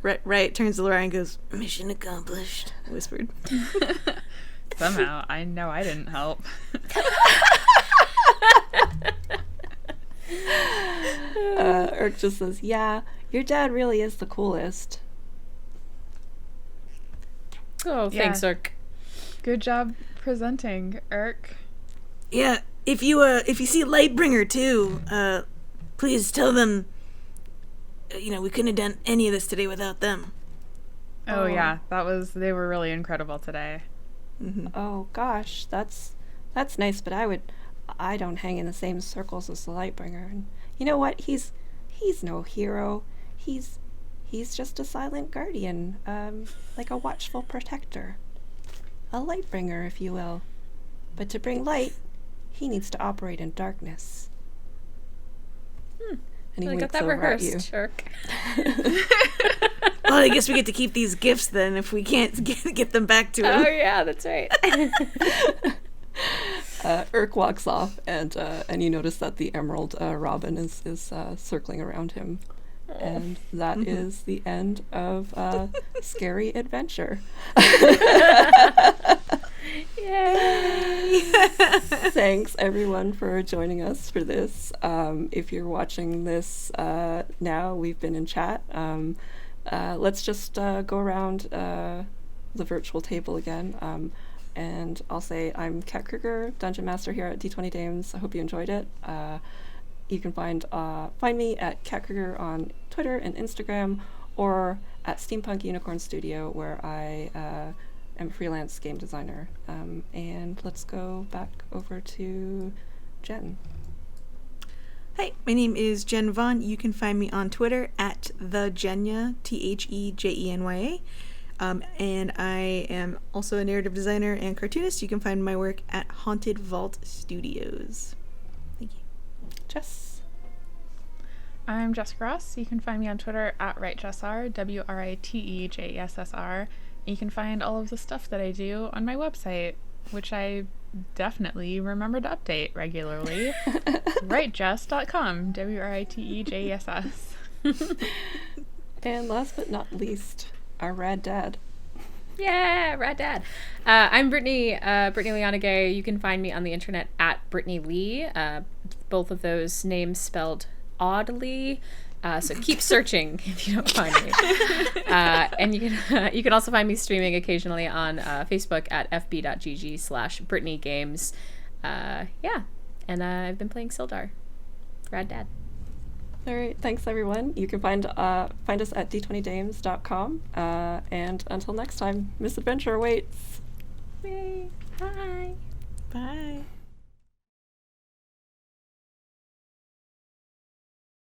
Right turns to Laura and goes, "Mission accomplished," whispered. Somehow, I know I didn't help. Urk just says, "Yeah, your dad really is the coolest." Oh, thanks, Yeah. Urk. Good job presenting, Urk. Yeah, if you see Lightbringer too, please tell them. We couldn't have done any of this today without them. Oh yeah, they were really incredible today. Oh gosh, that's nice, but I don't hang in the same circles as the Lightbringer. And you know what? He's no hero. He's just a silent guardian, like a watchful protector. A Lightbringer, if you will. But to bring light, he needs to operate in darkness. And he I got winks that over at you. rehearsed, Urk. Well, I guess we get to keep these gifts then if we can't get them back to him. Oh yeah, that's right. Urk walks off, and you notice that the emerald robin is circling around him. And that is the end of Scary Adventure. Yay! Thanks everyone for joining us for this. If you're watching this now, we've been in chat. Let's just go around the virtual table again. And I'll say I'm Kat Kruger, Dungeon Master here at D20 Dames. I hope you enjoyed it. You can find me at Kat Kruger on Twitter and Instagram, or at Steampunk Unicorn Studio, where I am a freelance game designer. And let's go back over to Jen. Hi, my name is Jen Vaughn. You can find me on Twitter at thejenya, TheJenya. And I am also a narrative designer and cartoonist. You can find my work at Haunted Vault Studios. Thank you. Jess. I'm Jessica Ross. You can find me on Twitter at WriteJessR, WRITEJESSR. You can find all of the stuff that I do on my website, which I definitely remember to update regularly. WriteJess.com, WRITEJESS. And last but not least, our rad dad. Yeah, rad dad. I'm Brittni Liyanage. You can find me on the internet at Brittni Lee. Both of those names spelled oddly. So keep searching if you don't find me. And you can also find me streaming occasionally on Facebook at fb.gg/BrittniGames. Yeah, and I've been playing Sildar. Rad dad. All right, thanks everyone. You can find us at d20dames.com. And until next time, Misadventure Awaits. Yay. Bye. Bye.